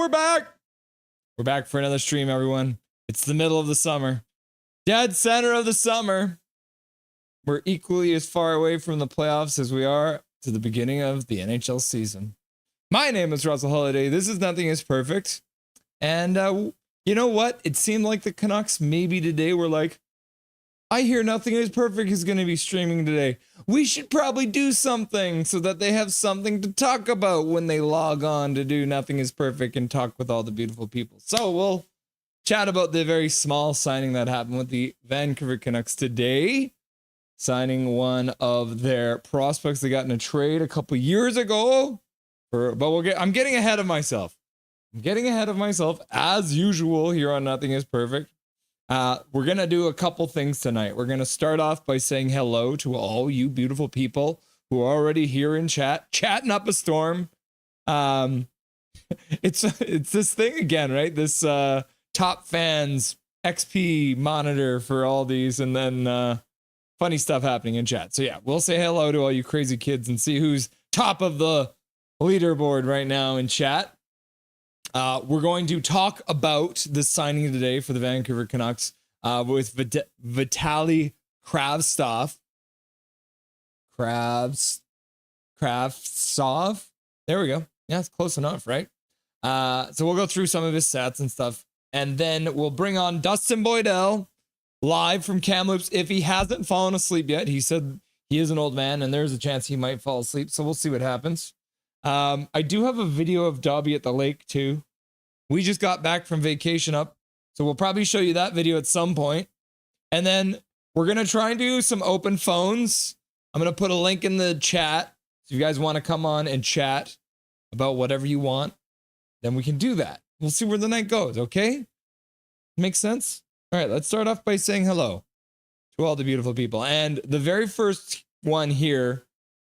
we're back. We're back for another stream, everyone. It's the middle of the summer. Dead center of the summer. We're equally as far away from the playoffs as we are to the beginning of the NHL season. My name is Russell Holiday. This is Nothing is Perfect. And you know what? It seemed like the Canucks maybe today were like, I hear Nothing is Perfect is going to be streaming today. We should probably do something so that they have something to talk about when they log on to do Nothing is Perfect and talk with all the beautiful people. So we'll chat about the very small signing that happened with the Vancouver Canucks today. Signing one of their prospects they got in a trade a couple years ago. I'm getting ahead of myself. I'm getting ahead of myself as usual here on Nothing is Perfect. We're going to do a couple things tonight. We're going to start off by saying hello to all you beautiful people who are already here in chat, chatting up a storm. It's this thing again, right? This top fans XP monitor for all these, and then funny stuff happening in chat. So yeah, we'll say hello to all you crazy kids and see who's top of the leaderboard right now in chat. We're going to talk about the signing today for the Vancouver Canucks with Vitaly Kravtsov. Kravtsov. There we go. Yeah, it's close enough, right? So we'll go through some of his stats and stuff. And then we'll bring on Dustin Boydell live from Kamloops. If he hasn't fallen asleep yet, he said he is an old man and there's a chance he might fall asleep. So we'll see what happens. I do have a video of Dobby at the lake too. We just got back from vacation up, so we'll probably show you that video at some point. And then we're going to try and do some open phones. I'm going to put a link in the chat. So if you guys want to come on and chat about whatever you want, then we can do that. We'll see where the night goes, okay? Makes sense? All right, let's start off by saying hello to all the beautiful people. And the very first one here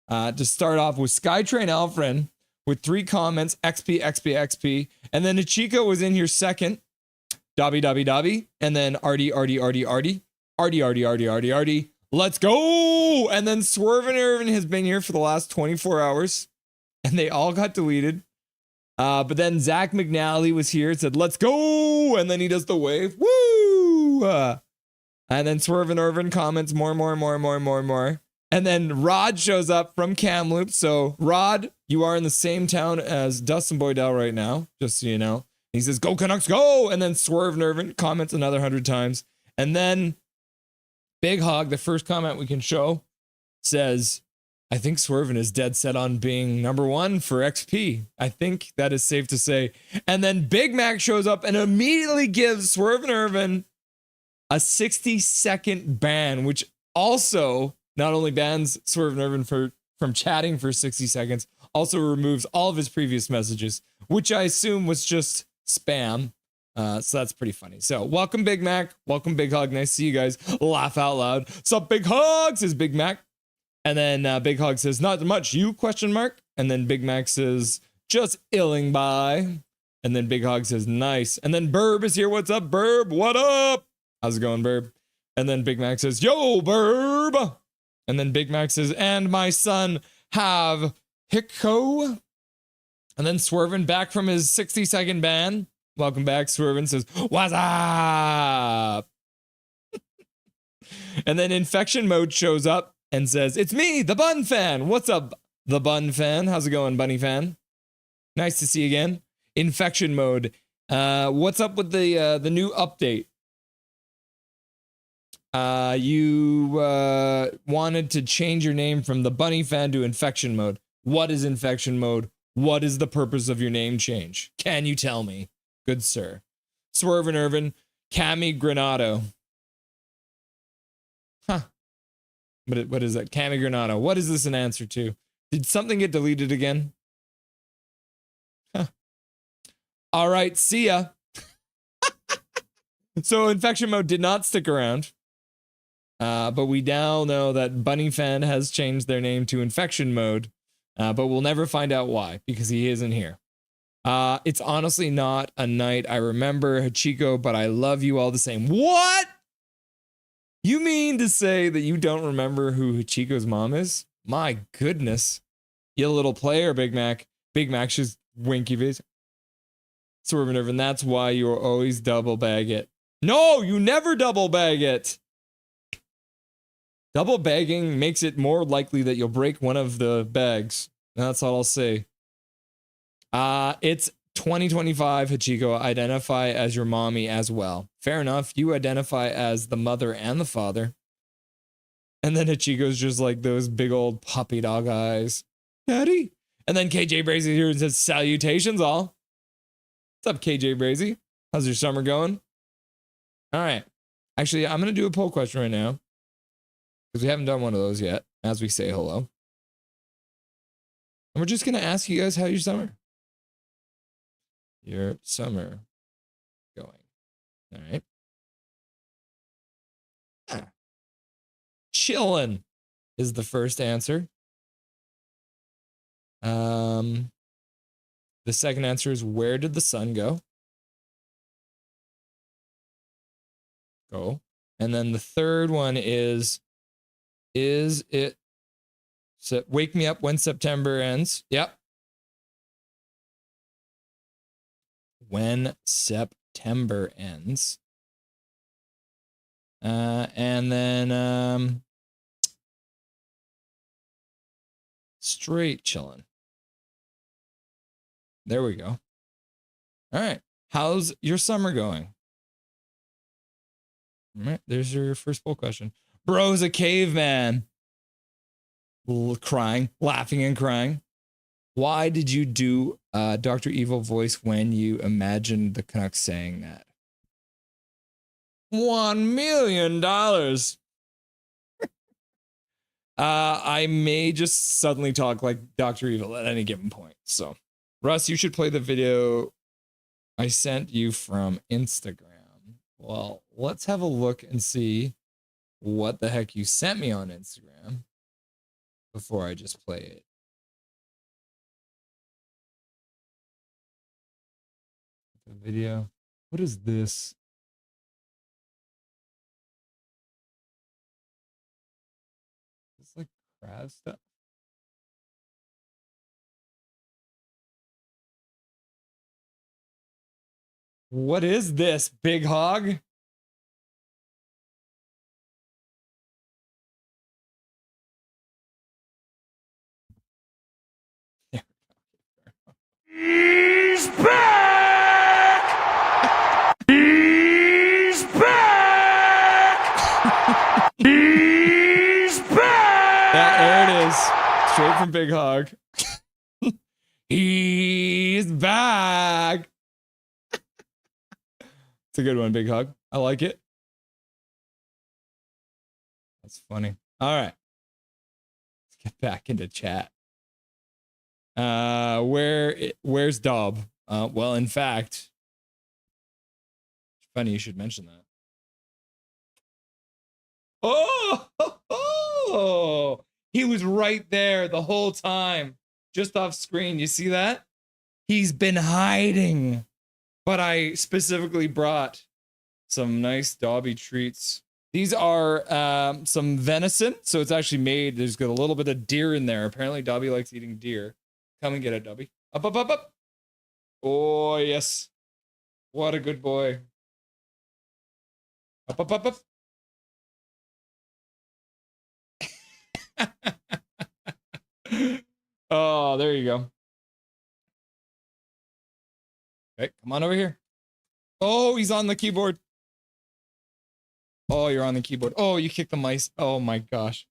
to start off with Skytrain Alfred with 3 comments, XP, XP, XP. And then Ichiko was in here second, Dobby. And then Artie. Let's go! And then Swerve and Irvin has been here for the last 24 hours. And they all got deleted. But then Zach McNally was here and said, let's go! And then he does the wave. Woo! And then Swerve and Irvin comments more. And then Rod shows up from Kamloops. So, Rod, you are in the same town as Dustin Boydell right now, just so you know. He says, go Canucks, go! And then Swerve Nervin comments another 100 times. And then Big Hog, the first comment we can show, says, I think Swervin is dead set on being #1 for XP. I think that is safe to say. And then Big Mac shows up and immediately gives Swerve Nervin a 60-second ban, which also not only bans Swerve Nervin from chatting for 60 seconds, also removes all of his previous messages, which I assume was just spam. So that's pretty funny. So welcome, Big Mac. Welcome, Big Hog. Nice to see you guys. Laugh out loud. Sup, Big Hog, says Big Mac. And then Big Hog says, not much, you, ? And then Big Mac says, just illing by. And then Big Hog says, nice. And then Burb is here. What's up, Burb? What up? How's it going, Burb? And then Big Mac says, yo, Burb. And then Big Mac says, and my son have Hicko. And then Swervin back from his 60-second ban. Welcome back. Swervin says, what's up? And then Infection Mode shows up and says, it's me, the Bun Fan. What's up, the Bun Fan? How's it going, Bunny Fan? Nice to see you again. Infection Mode. What's up with the new update? You wanted to change your name from the Bunny Fan to Infection Mode. What is Infection Mode? What is the purpose of your name change? Can you tell me? Good sir. Swerve and Irvin. Cami Granado. Huh. What is that? Cami Granado. What is this an answer to? Did something get deleted again? Huh. All right, see ya. So Infection Mode did not stick around. But we now know that Bunny Fan has changed their name to Infection Mode. But we'll never find out why, because he isn't here. It's honestly not a night I remember, Hachiko, but I love you all the same. What? You mean to say that you don't remember who Hachiko's mom is? My goodness. You little player, Big Mac. Big Mac's just winky face. Swerve and Irvin, that's why you always double bag it. No, you never double bag it. Double bagging makes it more likely that you'll break one of the bags. That's all I'll say. It's 2025, Hachiko. Identify as your mommy as well. Fair enough. You identify as the mother and the father. And then Hachiko's just like those big old puppy dog eyes. Daddy. And then KJ Brazy here and says, salutations all. What's up, KJ Brazy? How's your summer going? All right. Actually, I'm going to do a poll question right now, because we haven't done one of those yet, as we say hello. And we're just going to ask you guys how your summer going. All right. Chillin' is the first answer. The second answer is, where did the sun go? And then the third one is it wake me up when September ends? Yep. When September ends. And then straight chillin'. There we go. All right. How's your summer going? All right. There's your first poll question. Bro's a caveman. Crying, laughing and crying. Why did you do Dr. Evil voice when you imagined the Canucks saying that? $1 million. I may just suddenly talk like Dr. Evil at any given point. So, Russ, you should play the video I sent you from Instagram. Well, let's have a look and see what the heck you sent me on Instagram before I just play it. The video. What is this? It's like crab stuff. What is this, big hog? He's back! He's back! He's back! Yeah, there it is. Straight from Big Hog. He's back. It's a good one, Big Hog. I like it. That's funny. All right. Let's get back into chat. Where's Dob? Well, in fact, it's funny you should mention that. Oh, he was right there the whole time, just off screen. You see that? He's been hiding, but I specifically brought some nice Dobby treats. These are some venison, so it's actually made. There's got a little bit of deer in there. Apparently, Dobby likes eating deer. Come and get it, Dobby. Up, up, up, up. Oh, yes. What a good boy. Up, up, up, up. Oh, there you go. Okay, come on over here. Oh, he's on the keyboard. Oh, you're on the keyboard. Oh, you kicked the mice. Oh my gosh.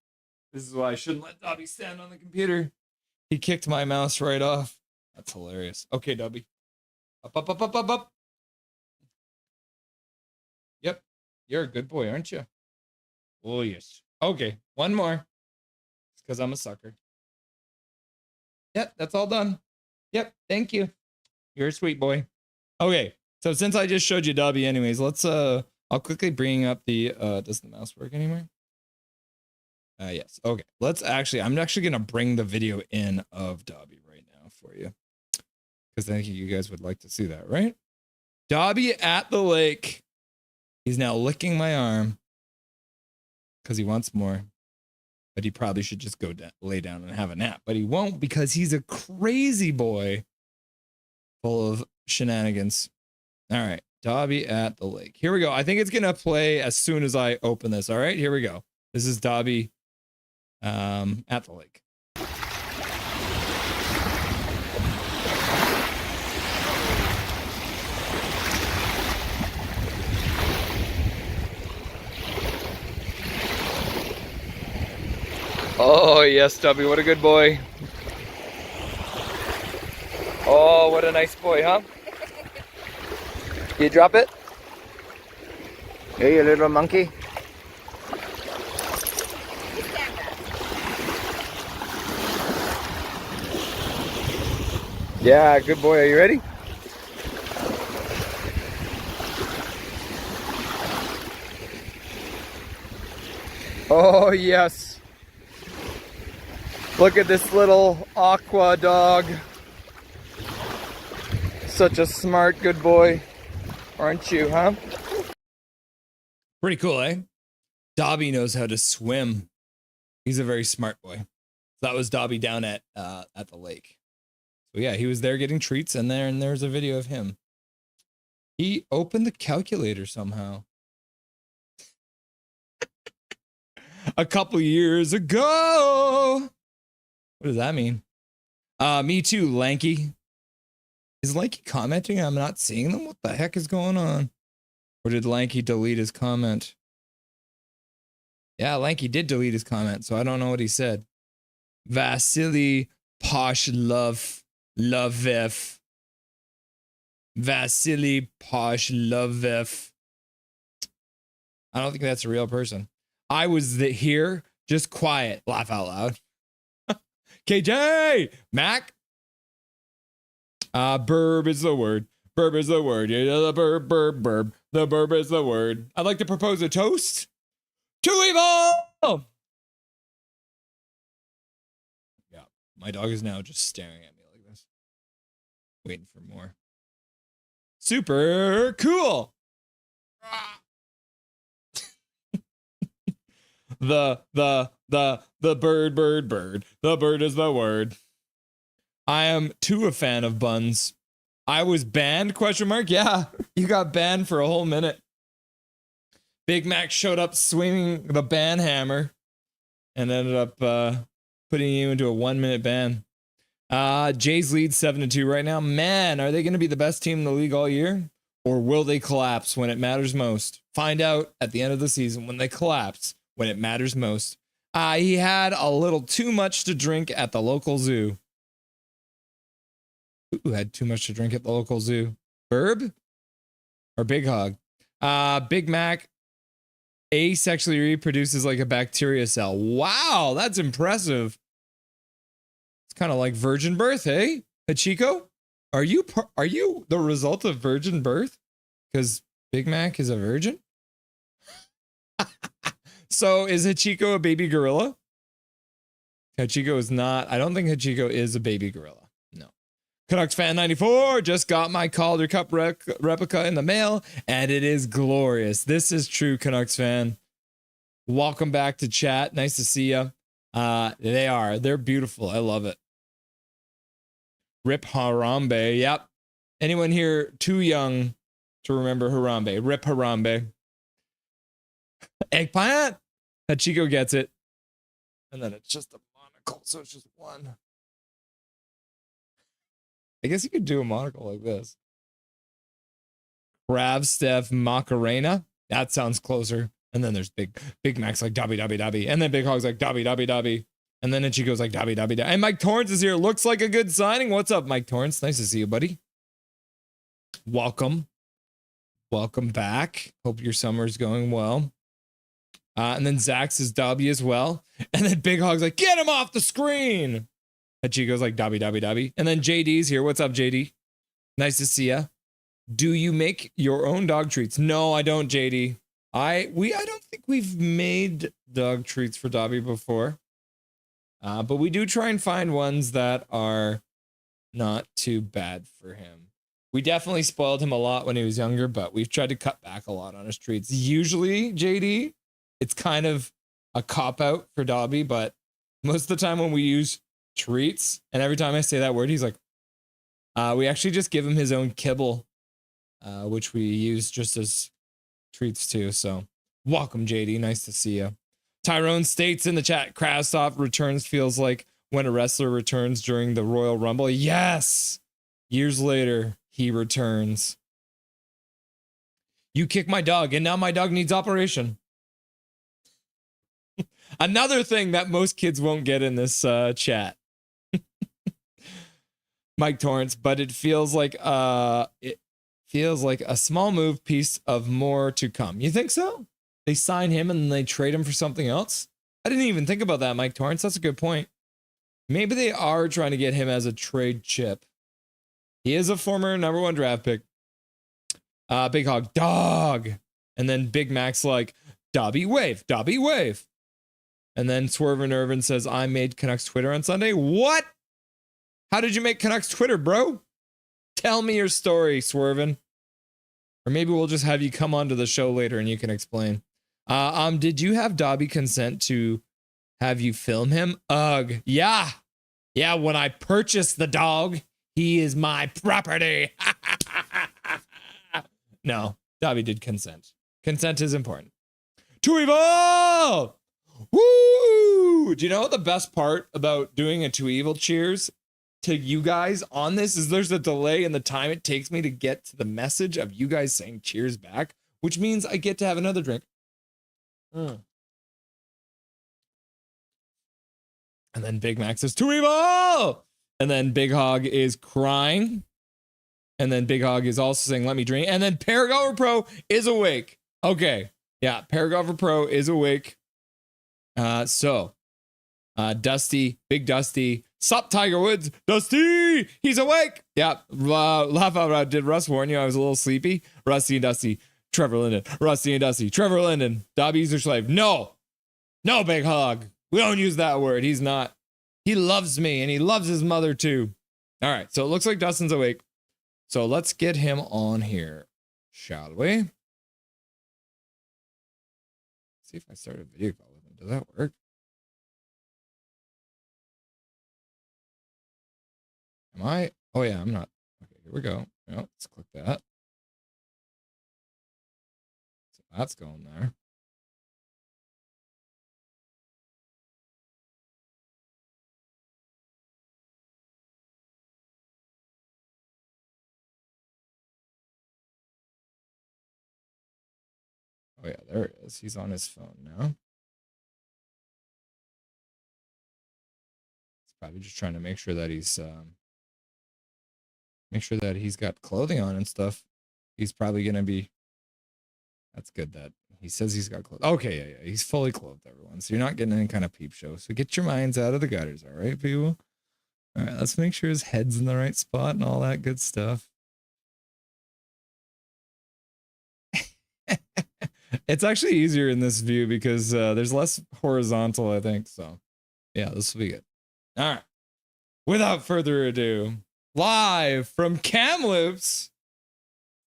This is why I shouldn't let Dobby stand on the computer. He kicked my mouse right off. That's hilarious. Okay, Dobby. Up, up, up, up, up, up. Yep. You're a good boy, aren't you? Oh, yes. Okay, one more. It's because I'm a sucker. Yep, that's all done. Yep, thank you. You're a sweet boy. Okay, so since I just showed you Dobby anyways, let's I'll quickly bring up the does the mouse work anymore? Yes. Okay. I'm actually gonna bring the video in of Dobby right now for you, because I think you guys would like to see that, right? Dobby at the lake. He's now licking my arm because he wants more, but he probably should just go lay down and have a nap, but he won't because he's a crazy boy full of shenanigans. All right. Dobby at the lake. Here we go. I think it's going to play as soon as I open this. All right. Here we go. This is Dobby at the lake. Oh, yes, Dobby. What a good boy. Oh, what a nice boy, huh? You drop it? Hey, you little monkey. Yeah, good boy. Are you ready? Oh, yes. Look at this little aqua dog. Such a smart, good boy. Aren't you, huh? Pretty cool, eh? Dobby knows how to swim. He's a very smart boy. So that was Dobby down at the lake. So yeah, he was there getting treats, and there's a video of him. He opened the calculator somehow. A couple years ago. What does that mean? Me too, Lanky. Is Lanky commenting? I'm not seeing them. What the heck is going on? Or did Lanky delete his comment? Yeah, Lanky did delete his comment, so I don't know what he said. Vasily Lovev. Vasily Lovev. I don't think that's a real person. I was here, just quiet. Laugh out loud. KJ! Mac? Burb is the word. Burb is the word. Yeah, the burb. The burb is the word. I'd like to propose a toast to evil! Yeah, my dog is now just staring at me like this. Waiting for more. Super cool! The bird. The bird is the word. I am too a fan of buns. I was banned, ? Yeah, you got banned for a whole minute. Big Mac showed up swinging the ban hammer and ended up putting you into a 1-minute ban. Jays lead 7-2 right now. Man, are they going to be the best team in the league all year? Or will they collapse when it matters most? Find out at the end of the season when they collapse, when it matters most. He had a little too much to drink at the local zoo. Who had too much to drink at the local zoo? Burb? Or Big Hog? Big Mac asexually reproduces like a bacteria cell. Wow, that's impressive. It's kind of like virgin birth, hey? Hachiko? Are you the result of virgin birth? Because Big Mac is a virgin? So is Hachiko a baby gorilla? Hachiko is not. I don't think Hachiko is a baby gorilla. No. Canucks fan 94 just got my Calder Cup replica in the mail, and it is glorious. This is true, Canucks fan. Welcome back to chat. Nice to see you. They're beautiful. I love it. Rip Harambe. Yep. Anyone here too young to remember Harambe? Rip Harambe. Eggplant. Hachiko gets it. And then it's just a monocle, so it's just one. I guess you could do a monocle like this. Kravstev Macarena. That sounds closer. And then there's Big Mac's like Dobby. And then Big Hog's like Dobby. And then Ichigo's like Dobby. And Mike Torrance is here. Looks like a good signing. What's up, Mike Torrance? Nice to see you, buddy. Welcome back. Hope your summer's going well. And then Zach's is Dobby as well. And then Big Hog's like, get him off the screen. And Chico's like, Dobby. And then JD's here. What's up, JD? Nice to see ya. Do you make your own dog treats? No, I don't, JD. I don't think we've made dog treats for Dobby before. But we do try and find ones that are not too bad for him. We definitely spoiled him a lot when he was younger, but we've tried to cut back a lot on his treats. Usually, JD, it's kind of a cop-out for Dobby, but most of the time when we use treats, and every time I say that word, he's like, We actually just give him his own kibble, which we use just as treats too. So welcome, JD. Nice to see you. Tyrone states in the chat, Krasov returns feels like when a wrestler returns during the Royal Rumble. Yes. Years later, he returns. You kick my dog, and now my dog needs operation. Another thing that most kids won't get in this chat. Mike Torrance, but it feels like a small move piece of more to come. You think so? They sign him and then they trade him for something else? I didn't even think about that, Mike Torrance. That's a good point. Maybe they are trying to get him as a trade chip. He is a former number 1 draft pick. Big Hog, dog. And then Big Mac's like, Dobby wave. And then Swervin' Irvin says, I made Canucks Twitter on Sunday. What? How did you make Canucks Twitter, bro? Tell me your story, Swervin'. Or maybe we'll just have you come onto the show later and you can explain. Did you have Dobby consent to have you film him? Ugh. Yeah. Yeah, when I purchased the dog, he is my property. No, Dobby did consent. Consent is important. To Evil! Woo! Do you know what the best part about doing a To Evil cheers to you guys on this is? There's a delay in the time it takes me to get to the message of you guys saying cheers back, which means I get to have another drink. And then Big Mac says, To Evil! And then Big Hog is crying. And then Big Hog is also saying, let me drink. And then Paragolfer Pro is awake. Okay. Yeah, Paragolfer Pro is awake. Dusty, Big Dusty, sup Tiger Woods, Dusty, he's awake. Yeah, laugh out loud. Did Russ warn you I was a little sleepy? Rusty and Dusty, Trevor Linden, Rusty and Dusty, Trevor Linden, Dobby's your slave. No, Big Hog. We don't use that word. He's not. He loves me and he loves his mother too. All right, so it looks like Dustin's awake. So let's get him on here, shall we? See if I start a video call with him. Does that work? Am I? Oh yeah, I'm not. Okay, here we go. No, let's click that. So that's going there. Oh yeah, there it is. He's on his phone now. He's probably just trying to make sure that he's got clothing on and stuff. He's probably gonna be. That's good that he says he's got clothes. Okay, yeah. He's fully clothed, everyone. So you're not getting any kind of peep show. So get your minds out of the gutters, all right, people? All right, let's make sure his head's in the right spot and all that good stuff. It's actually easier in this view because there's less horizontal, I think. So yeah, this will be good. All right. Without further ado, live from Kamloops,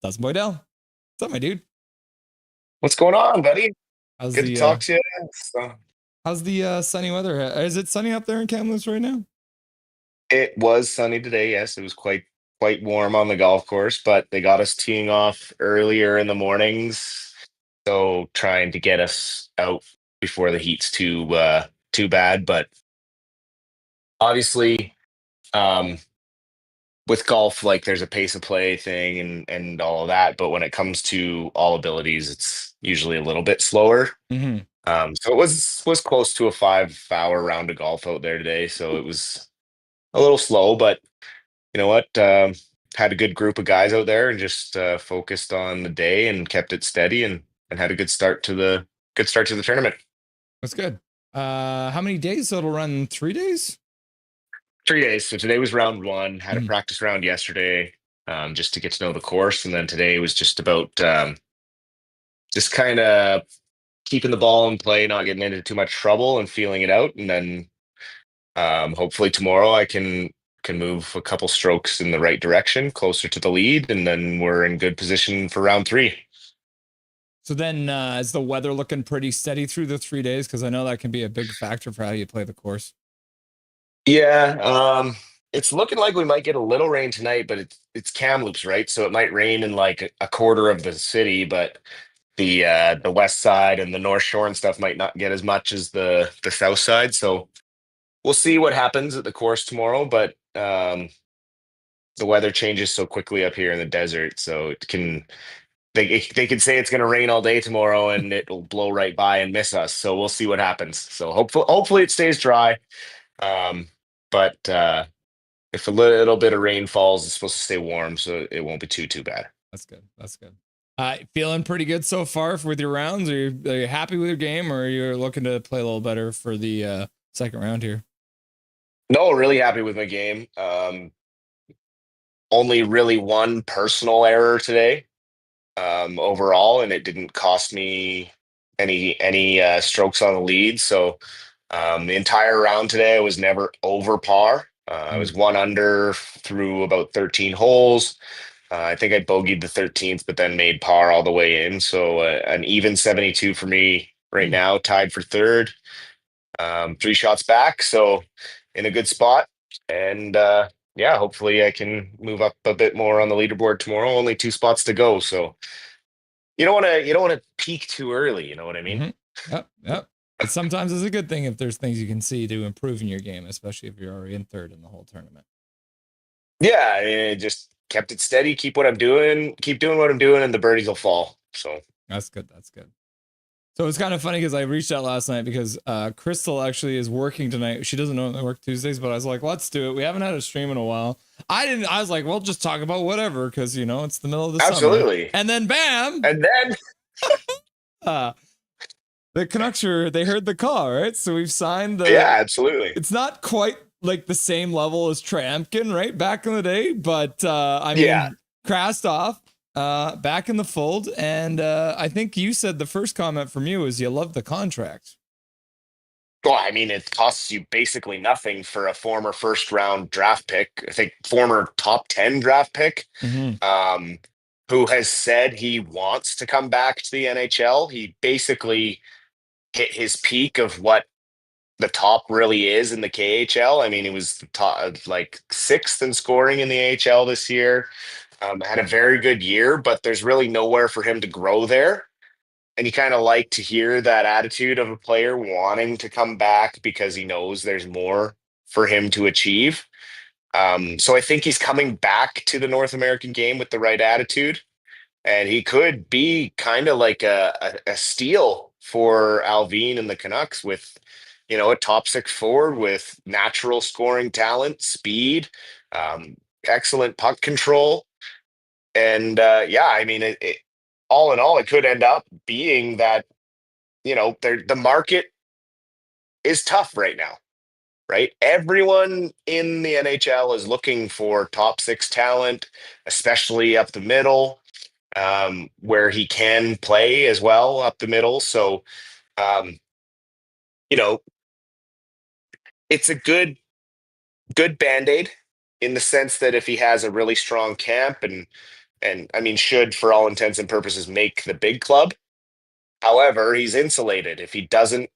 Dustin Boydell. What's up, my dude? What's going on, buddy? How's Good to talk to you. So, how's the sunny weather? Is it sunny up there in Kamloops right now? it was sunny today. Yes, it was quite warm on the golf course, but they got us teeing off earlier in the mornings, so trying to get us out before the heat's too bad. But obviously, with golf, like there's a pace of play thing and all of that. But when it comes to all abilities, it's usually a little bit slower. Mm-hmm. So it was close to a 5-hour round of golf out there today. So it was a little slow, but you know what? Had a good group of guys out there and just focused on the day and kept it steady and had a good start to the tournament. That's good. How many days? So it'll run 3 days? 3 days. So today was round one. Had a practice round yesterday, just to get to know the course, and then today was just about just kind of keeping the ball in play, not getting into too much trouble, and feeling it out. And then hopefully tomorrow I can move a couple strokes in the right direction, closer to the lead, and then we're in good position for round 3. So then, is the weather looking pretty steady through the 3 days? Because I know that can be a big factor for how you play the course. Yeah, It's looking like we might get a little rain tonight, but it's Kamloops, right? So it might rain in like a quarter of the city, but the west side and the North Shore and stuff might not get as much as the south side. So we'll see what happens at the course tomorrow. But the weather changes so quickly up here in the desert, so it can they could say it's going to rain all day tomorrow and it'll blow right by and miss us. So we'll see what happens. So hopefully it stays dry. Um, but if a little bit of rain falls, it's supposed to stay warm, so it won't be too bad. That's good. That's good. Feeling pretty good so far with your rounds. Are you happy with your game, or are you looking to play a little better for the second round here? No, really happy with my game. Only really one personal error today, overall, and it didn't cost me any strokes on the lead. So the entire round today, I was never over par. I was one under through about 13 holes. I think I bogeyed the 13th, but then made par all the way in. So an even 72 for me right now, tied for third. 3 shots back, so in a good spot. And yeah, hopefully I can move up a bit more on the leaderboard tomorrow. Only 2 spots to go, so you don't want to peak too early. You know what I mean? Mm-hmm. Yep. But sometimes it's a good thing if there's things you can see to improve in your game, especially if you're already in third in the whole tournament. Yeah, I mean, I just kept it steady. Keep what I'm doing. Keep doing what I'm doing, and the birdies will fall. So that's good. That's good. So it's kind of funny because I reached out last night because Crystal actually is working tonight. She doesn't know I work Tuesdays, but I was like, let's do it. We haven't had a stream in a while. I was like, well, just talk about whatever because, it's the middle of the summer. absolutely. And then bam. And then the Canucks they heard the call, right? So we've signed yeah, absolutely. It's not quite like the same level as Trampkin, right? Back in the day, but I mean, Krastoff. Back in the fold, and I think you said the first comment from you is you love the contract. Well, I mean, it costs you basically nothing for a former first round draft pick. I think former top 10 draft pick, who has said he wants to come back to the NHL. He basically hit his peak of what the top really is in the KHL. I mean, he was the top, like 6th in scoring in the AHL this year. Had a very good year, but there's really nowhere for him to grow there. And you kind of like to hear that attitude of a player wanting to come back because he knows there's more for him to achieve. So I think he's coming back to the North American game with the right attitude. And he could be kind of like a steal for Alvin and the Canucks with, a top 6 forward with natural scoring talent, speed, excellent puck control. And yeah, I mean, it all in all, it could end up being that, the market is tough right now, right? Everyone in the NHL is looking for top 6 talent, especially up the middle, where he can play as well up the middle. So, it's a good Band-Aid in the sense that if he has a really strong camp and I mean, should for all intents and purposes make the big club. However, he's insulated. If he doesn't,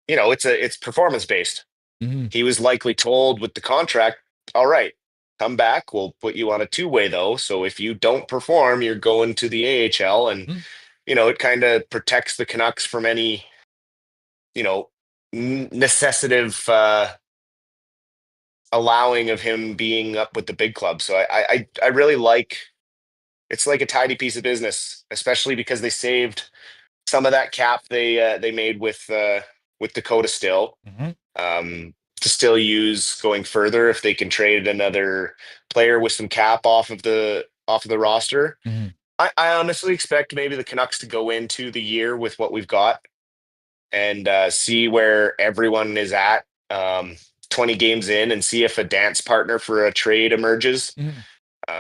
it's performance based. Mm-hmm. He was likely told with the contract, all right, come back. We'll put you on a 2-way though. So if you don't perform, you're going to the AHL, and it kind of protects the Canucks from any, necessitative allowing of him being up with the big club. So I really like. It's like a tidy piece of business, especially because they saved some of that cap they made with Dakota still, to still use going further if they can trade another player with some cap off of the roster. I honestly expect maybe the Canucks to go into the year with what we've got and see where everyone is at 20 games in and see if a dance partner for a trade emerges.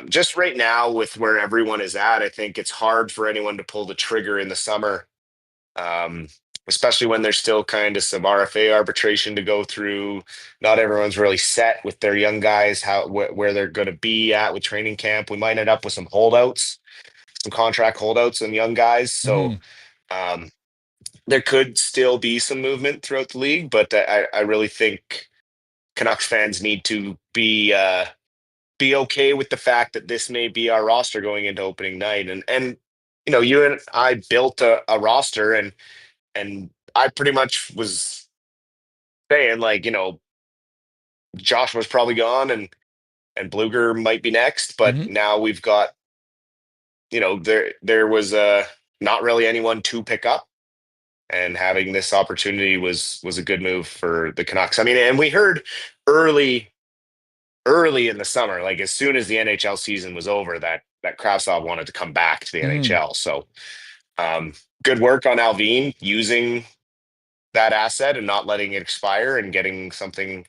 Just right now, with where everyone is at, I think it's hard for anyone to pull the trigger in the summer, especially when there's still kind of some RFA arbitration to go through. Not everyone's really set with their young guys, where they're going to be at with training camp. We might end up with some holdouts, some contract holdouts on young guys. So there could still be some movement throughout the league, but I really think Canucks fans need to be okay with the fact that this may be our roster going into opening night. And you and I built a roster, and I pretty much was saying, like, Josh was probably gone, and Bluger might be next, but Mhm. now we've got, there was not really anyone to pick up, and having this opportunity was a good move for the Canucks. I mean, and we heard early in the summer, like as soon as the NHL season was over, that Kravtsov wanted to come back to the Mhm. NHL. So um, good work on Alvin using that asset and not letting it expire and getting something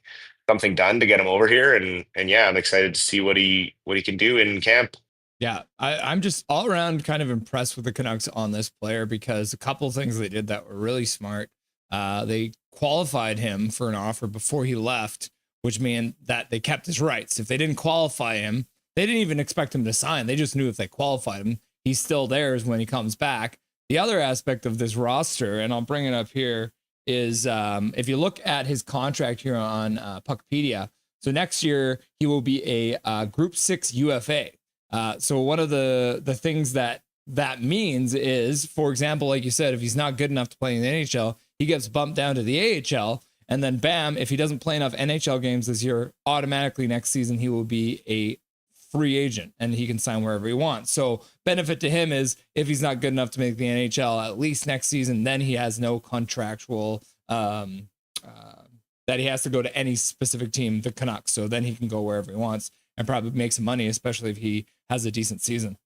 done to get him over here. And yeah, I'm excited to see what he can do in camp. Yeah, I'm just all around kind of impressed with the Canucks on this player because a couple of things they did that were really smart. They qualified him for an offer before he left, which meant that they kept his rights. If they didn't qualify him, they didn't even expect him to sign. They just knew if they qualified him, he's still theirs when he comes back. The other aspect of this roster, and I'll bring it up here, is if you look at his contract here on Puckpedia, so next year he will be a Group 6 UFA. So one of the things that means is, for example, like you said, if he's not good enough to play in the NHL, he gets bumped down to the AHL, and then bam, if he doesn't play enough NHL games this year, automatically next season he will be a free agent and he can sign wherever he wants. So benefit to him is if he's not good enough to make the NHL at least next season, then he has no contractual that he has to go to any specific team, the Canucks. So then he can go wherever he wants and probably make some money, especially if he has a decent season.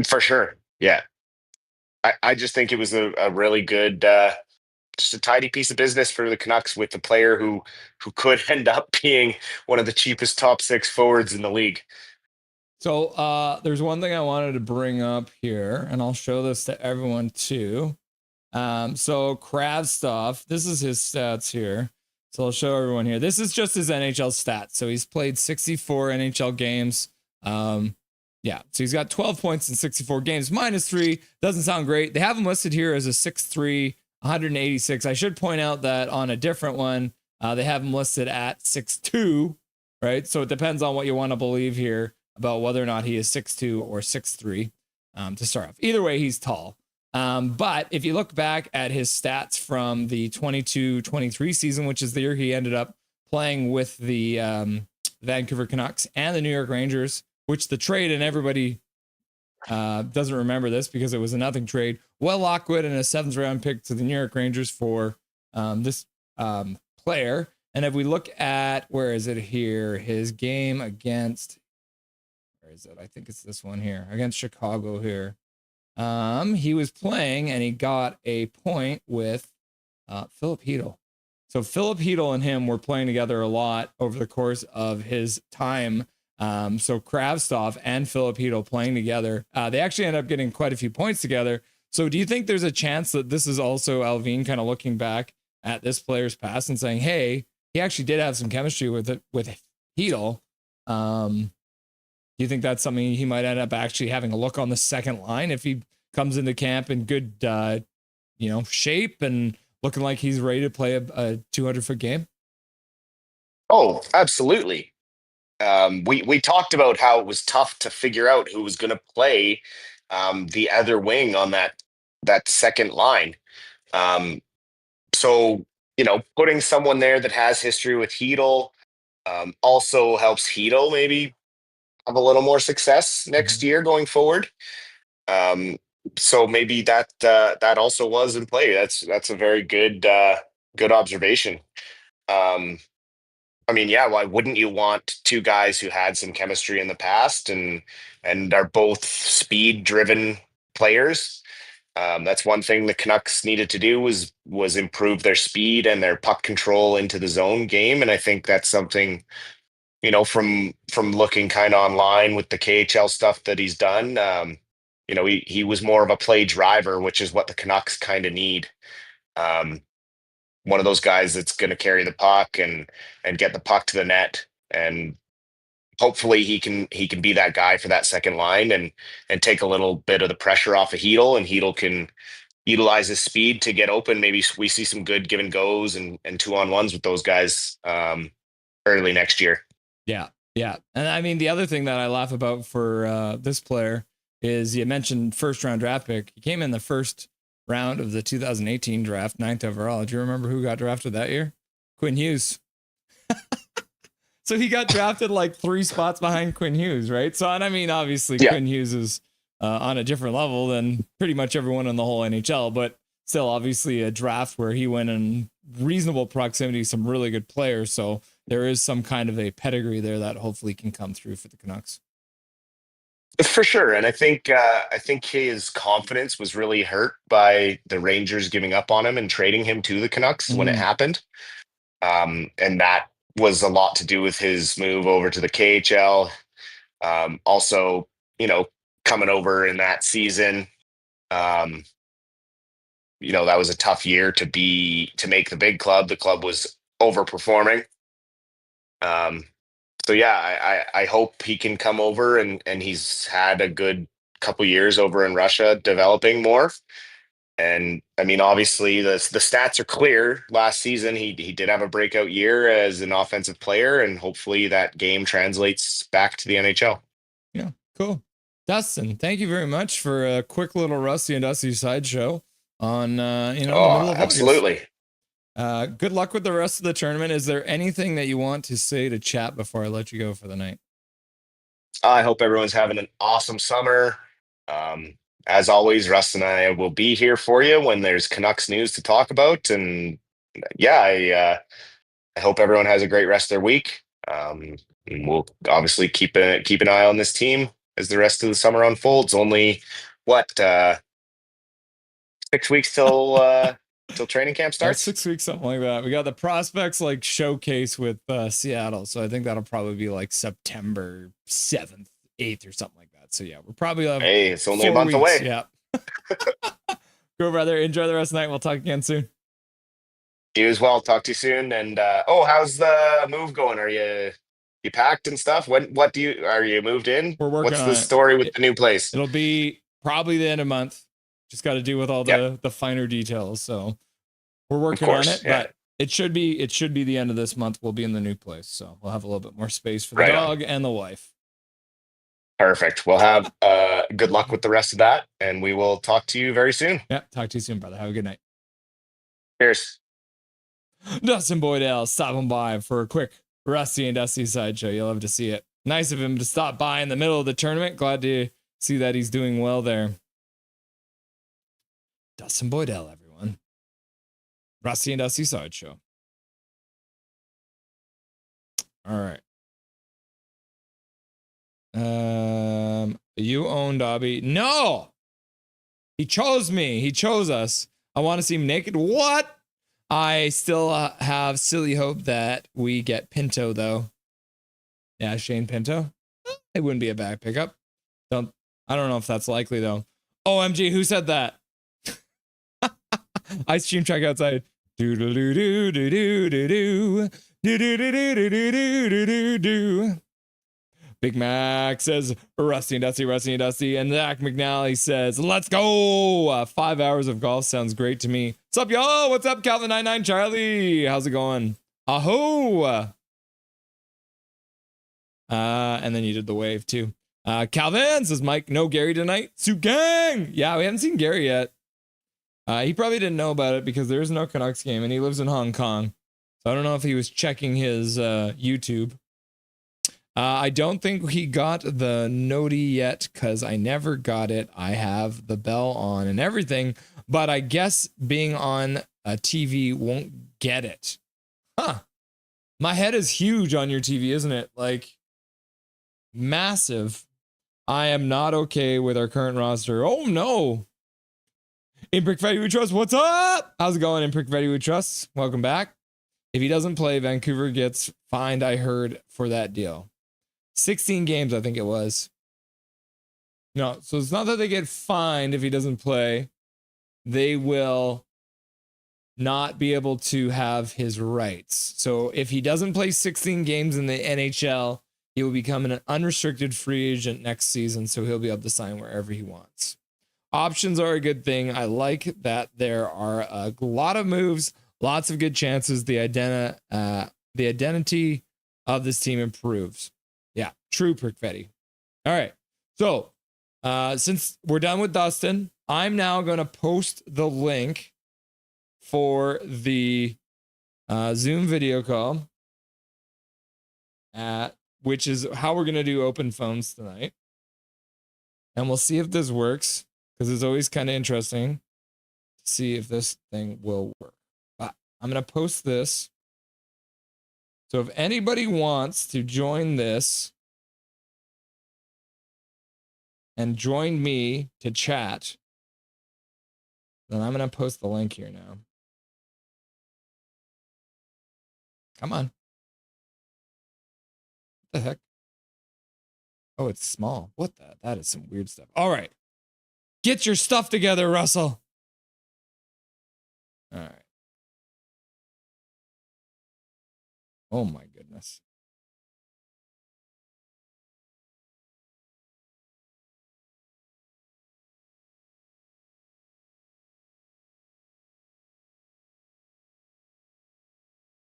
For sure. Yeah. I just think it was a really good, just a tidy piece of business for the Canucks with the player who could end up being one of the cheapest top 6 forwards in the league. So there's one thing I wanted to bring up here, and I'll show this to everyone too. So Kravtsov, this is his stats here. So I'll show everyone here. This is just his NHL stats. So he's played 64 NHL games. Yeah, so he's got 12 points in 64 games, -3. Doesn't sound great. They have him listed here as a 6'3", 186. I should point out that on a different one, they have him listed at 6'2", right? So it depends on what you want to believe here about whether or not he is 6'2" or 6'3", to start off. Either way, he's tall. But if you look back at his stats from the 22-23 season, which is the year he ended up playing with the Vancouver Canucks and the New York Rangers, which the trade, and everybody doesn't remember this because it was a nothing trade. Well, Lockwood and a 7th round pick to the New York Rangers for this player. And if we look at, where is it here? His game against, where is it? I think it's this one here, against Chicago here. He was playing and he got a point with Philip Hedl. So Philip Hedl and him were playing together a lot over the course of his time. So Kravtsov and Philip Hedl playing together. They actually end up getting quite a few points together. So do you think there's a chance that this is also Alvin kind of looking back at this player's past and saying, hey, he actually did have some chemistry with Hedl? Do you think that's something he might end up actually having a look on the second line if he comes into camp in good, shape and looking like he's ready to play a 200-foot game? Oh, absolutely. We talked about how it was tough to figure out who was going to play the other wing on that second line. So putting someone there that has history with Hedl also helps Hedl maybe have a little more success next year going forward. So maybe that also was in play. That's a very good observation. I mean, yeah, why wouldn't you want 2 guys who had some chemistry in the past and are both speed driven players? That's one thing the Canucks needed to do was improve their speed and their puck control into the zone game, and I think that's something, from looking kind of online with the KHL stuff that he's done. He was more of a play driver, which is what the Canucks kind of need. One of those guys that's going to carry the puck and get the puck to the net, and hopefully he can be that guy for that second line and take a little bit of the pressure off of Hedl, and Hedl can utilize his speed to get open. Maybe we see some good give and goes and 2-on-1s with those guys early next year. Yeah. Yeah. And I mean, the other thing that I laugh about for this player is you mentioned first round draft pick. He came in the first round of the 2018 draft, 9th overall. Do you remember who got drafted that year? Quinn Hughes. So he got drafted like 3 spots behind Quinn Hughes, right? So, and I mean, obviously, Quinn Hughes is on a different level than pretty much everyone in the whole NHL, but still, obviously, a draft where he went in reasonable proximity to some really good players. So there is some kind of a pedigree there that hopefully can come through for the Canucks. For sure. And I think his confidence was really hurt by the Rangers giving up on him and trading him to the Canucks when it happened. And that was a lot to do with his move over to the KHL. Also, coming over in that season, that was a tough year to make the big club. The club was overperforming. So yeah, I hope he can come over and he's had a good couple years over in Russia developing more. And I mean, obviously the stats are clear. Last season, he did have a breakout year as an offensive player, and hopefully that game translates back to the NHL. Yeah, cool. Dustin, thank you very much for a quick little Rusty and Dusty sideshow on, the middle of absolutely. August. Good luck with the rest of the tournament. Is there anything that you want to say to chat before I let you go for the night? I hope everyone's having an awesome summer. As always, Russ and I will be here for you when there's Canucks news to talk about. And yeah, I hope everyone has a great rest of their week. We'll obviously keep an eye on this team as the rest of the summer unfolds. Only 6 weeks till training camp starts? 6 weeks, something like that. We got the prospects like showcase with Seattle. So I think that'll probably be like September 7th, 8th or something like that. So yeah, we're probably it's only a month away. Yeah. Go, brother. Enjoy the rest of the night. We'll talk again soon. You as well. Talk to you soon. And how's the move going? Are you packed and stuff? Are you moved in? We're working. What's the story with the new place? It'll be probably the end of month. Just got to deal with all the finer details. So we're working on it, but it should be the end of this month. We'll be in the new place. So we'll have a little bit more space for the dog and the wife. Perfect. We'll have good luck with the rest of that, and we will talk to you very soon. Yeah, talk to you soon, brother. Have a good night. Cheers. Dustin Boydell stopping by for a quick Rusty and Dusty sideshow. You'll love to see it. Nice of him to stop by in the middle of the tournament. Glad to see that he's doing well there. Dustin Boydell, everyone. Rusty and Dusty sideshow. All right. You own Dobby. No! He chose me. He chose us. I want to see him naked. What? I still have silly hope that we get Pinto, though. Yeah, Shane Pinto. It wouldn't be a bad pickup. I don't know if that's likely, though. OMG, who said that? Ice Stream Track outside. Do do do do do do do do do do do do do do do. Big Mac says Rusty and Dusty, and Zach McNally says, let's go. 5 hours of golf sounds great to me. What's up, y'all? What's up, Calvin99 Charlie? How's it going? Aho. And then you did the wave too. Calvin says, Mike, no Gary tonight. Soup Gang. Yeah, we haven't seen Gary yet. He probably didn't know about it because there is no Canucks game and he lives in Hong Kong. So I don't know if he was checking his YouTube. I don't think he got the noti yet because I never got it. I have the bell on and everything, but I guess being on a TV won't get it. Huh. My head is huge on your TV, isn't it? Like, massive. I am not okay with our current roster. Oh, no. Imprick Fetty We Trust, what's up? How's it going, Imprick Fetty We Trust? Welcome back. If he doesn't play, Vancouver gets fined, I heard, for that deal. 16 games, I think it was. No, so it's not that they get fined if he doesn't play. They will not be able to have his rights. So if he doesn't play 16 games in the NHL, he will become an unrestricted free agent next season, so he'll be able to sign wherever he wants. Options are a good thing. I like that there are a lot of moves, lots of good chances. The identity of this team improves. Yeah, true, Perfetti. All right. So since we're done with Dustin, I'm now going to post the link for the Zoom video call, which is how we're going to do open phones tonight. And we'll see if this works, because it's always kind of interesting to see if this thing will work. But I'm going to post this. So if anybody wants to join this and join me to chat, then I'm going to post the link here now. Come on. What the heck? Oh, it's small. What the? That is some weird stuff. All right. Get your stuff together, Russell. All right. Oh my goodness.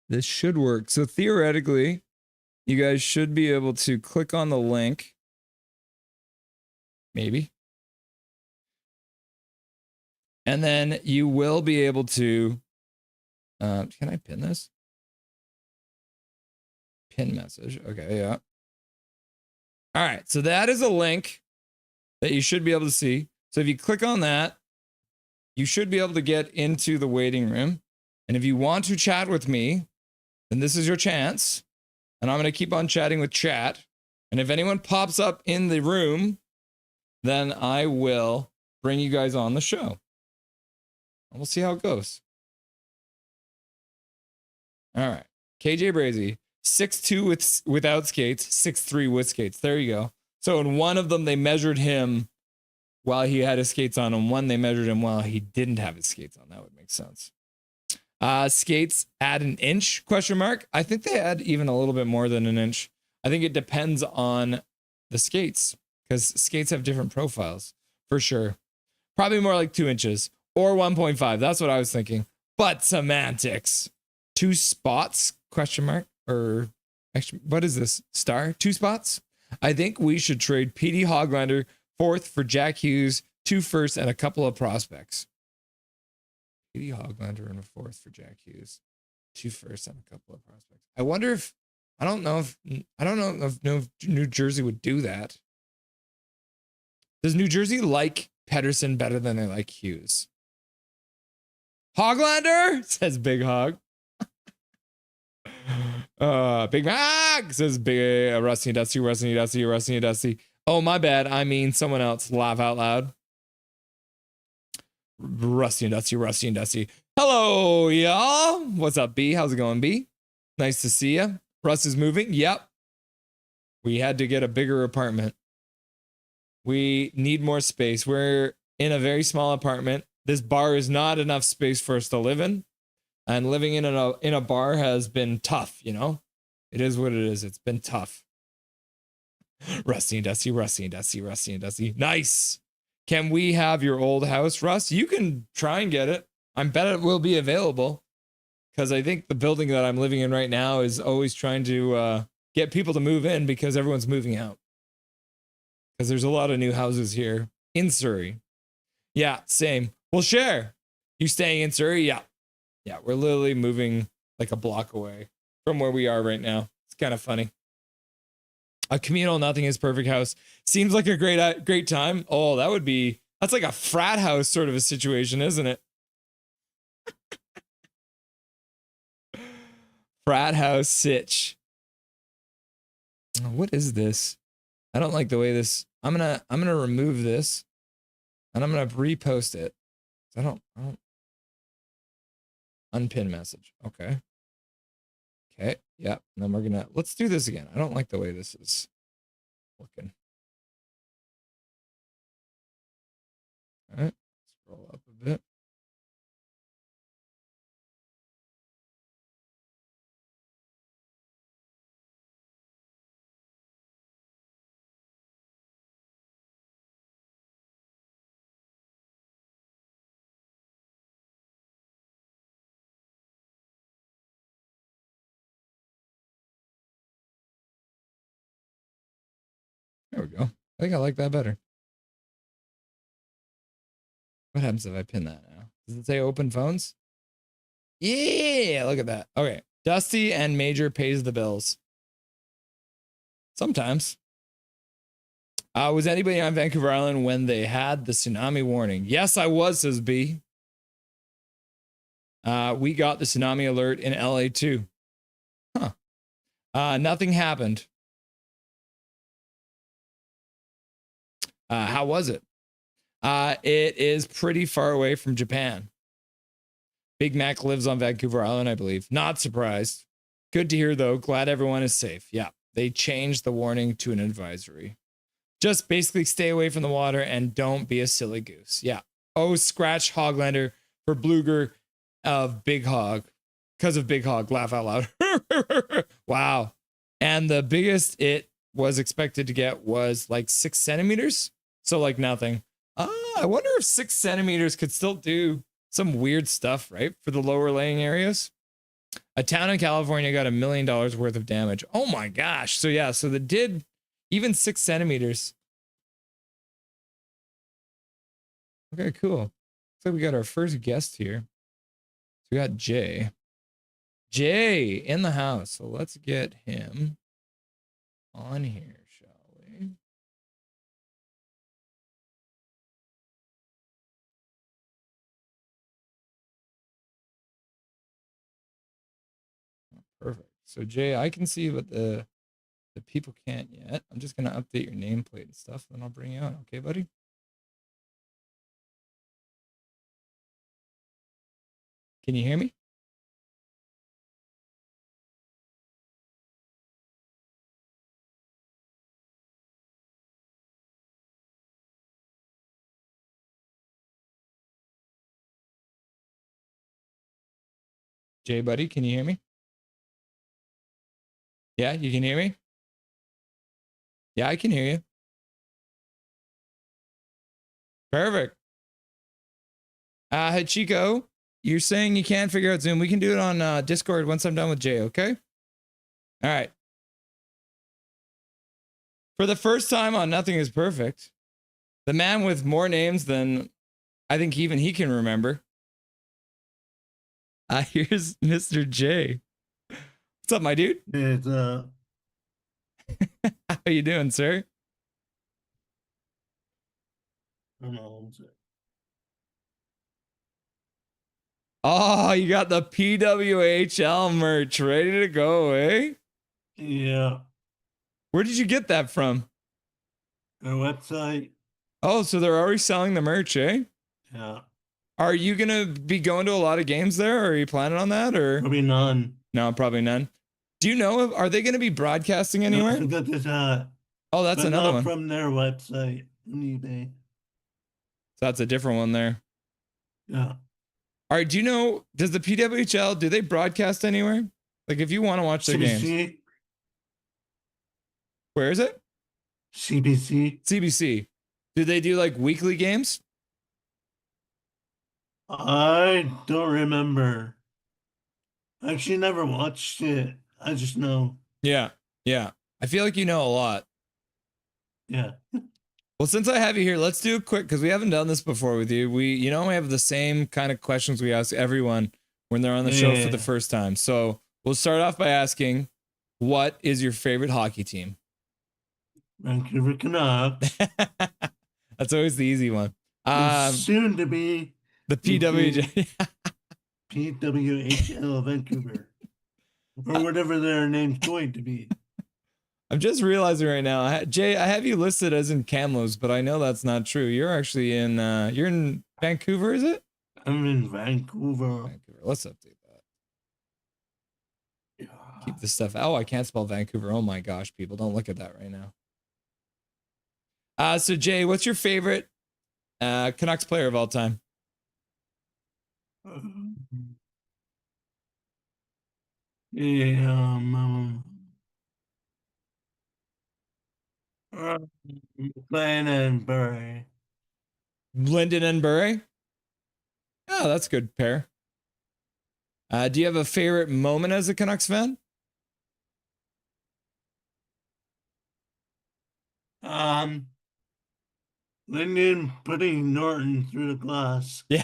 This should work. So theoretically, you guys should be able to click on the link. Maybe. And then you will be able to, can I pin this? Pin message. Okay, yeah. All right, so that is a link that you should be able to see. So if you click on that, you should be able to get into the waiting room. And if you want to chat with me, then this is your chance. And I'm going to keep on chatting with chat. And if anyone pops up in the room, then I will bring you guys on the show. And we'll see how it goes. All right. KJ Brazy, 6'2" without skates, 6'3" with skates. There you go. So in one of them, they measured him while he had his skates on, and one they measured him while he didn't have his skates on. That would make sense. Skates add an inch, question mark. I think they add even a little bit more than an inch. I think it depends on the skates, because skates have different profiles for sure. Probably more like 2 inches or 1.5. That's what I was thinking. But semantics. 2 spots, question mark. Or actually, what is this? Star? 2 spots? I think we should trade PD Hoglander 4th for Jack Hughes, 2 firsts, and a couple of prospects. PD Hoglander and a 4th for Jack Hughes, 2 firsts, and a couple of prospects. I wonder if I don't know if New Jersey would do that. Does New Jersey like Pedersen better than they like Hughes? Hoglander, says Big Hog. Big Mac, says Big Rusty and Dusty, Rusty and Dusty, Rusty and Dusty. Oh, my bad. I mean someone else. Laugh out loud. Rusty and Dusty, Rusty and Dusty. Hello, y'all. What's up, B? How's it going, B? Nice to see you. Russ is moving. Yep. We had to get a bigger apartment. We need more space. We're in a very small apartment. This bar is not enough space for us to live in. And living in a bar has been tough, you know? It is what it is. It's been tough. Rusty and Dusty, Rusty and Dusty, Rusty and Dusty. Nice. Can we have your old house, Russ? You can try and get it. I bet it will be available, because I think the building that I'm living in right now is always trying to get people to move in because everyone's moving out. Because there's a lot of new houses here in Surrey. Yeah, same. We'll share. You staying in Surrey? Yeah. Yeah, we're literally moving like a block away from where we are right now. It's kind of funny. A communal nothing is perfect house. Seems like a great time. Oh, that's like a frat house sort of a situation, isn't it? Frat house sitch. What is this? I don't like the way this. I'm gonna remove this, and I'm gonna repost it. I don't unpin message. Okay. Okay. Yeah. And then let's do this again. I don't like the way this is looking. All right. Scroll up a bit. There we go. I think I like that better. What happens if I pin that now? Does it say open phones? Yeah, look at that. Okay. Dusty and Major pays the bills. Sometimes. Was anybody on Vancouver Island when they had the tsunami warning? Yes, I was, says B. We got the tsunami alert in LA too. Huh. Nothing happened. How was it? It is pretty far away from Japan. Big Mac lives on Vancouver Island, I believe. Not surprised. Good to hear, though. Glad everyone is safe. Yeah, they changed the warning to an advisory. Just basically stay away from the water and don't be a silly goose. Yeah. Oh, scratch Hoglander for Bluger of Big Hog. Because of Big Hog. Laugh out loud. Wow. And the biggest it was expected to get was like 6 centimeters. So like nothing. I wonder if 6 centimeters could still do some weird stuff, right? For the lower laying areas. A town in California got $1 million worth of damage. Oh my gosh. So yeah, so that did even 6 centimeters. Okay, cool. Looks like we got our first guest here. So we got Jay. Jay in the house. So let's get him on here, shall we? Perfect. So Jay, I can see what the people can't yet. I'm just gonna update your nameplate and stuff, then I'll bring you on. Okay, buddy? Can you hear me? Jay, buddy, can you hear me? Yeah, you can hear me? Yeah, I can hear you. Perfect. Hachiko, you're saying you can't figure out Zoom. We can do it on Discord once I'm done with Jay, okay? All right. For the first time on Nothing is Perfect, the man with more names than I think even he can remember. Here's Mr. J. What's up, my dude? It's How you doing, sir? I'm homesick. Oh, you got the PWHL merch ready to go, eh? Yeah, Where did you get that from? our website. Oh, so they're already selling the merch, eh? Yeah, Are you gonna be going to a lot of games there? Or are you planning on that, or probably none. no? Probably none. Do you know if are they going to be broadcasting anywhere? I got this hat. Oh, that's but another not one. from their website on eBay. So that's a different one there. Yeah, All right. Do you know? Does the PWHL do they broadcast anywhere? Like, if you want to watch their games, CBC. where is it? CBC. CBC. Do they do like weekly games? I don't remember. I actually never watched it. I just know. Yeah. Yeah. I feel like you know a lot. Yeah. Well, since I have you here, let's do it quick because we haven't done this before with you. We have the same kind of questions we ask everyone when they're on the show for the first time. So we'll start off by asking, what is your favorite hockey team? Vancouver Canucks. That's always the easy one. Soon to be The PWJ. PWHL Vancouver. Or whatever their name's going to be. I'm just realizing right now, Jay, I have you listed as in Kamloops, but I know that's not true. You're actually in you're in Vancouver, is it? I'm in Vancouver. Vancouver. Let's update that. Yeah. Keep this stuff. Oh, I can't spell Vancouver. Oh my gosh, people, don't look at that right now. So Jay, what's your favorite Canucks player of all time? Glenn and Burry. Lyndon and Burry? Oh, that's a good pair. Do you have a favorite moment as a Canucks fan? Linden putting Norton through the glass. Yeah.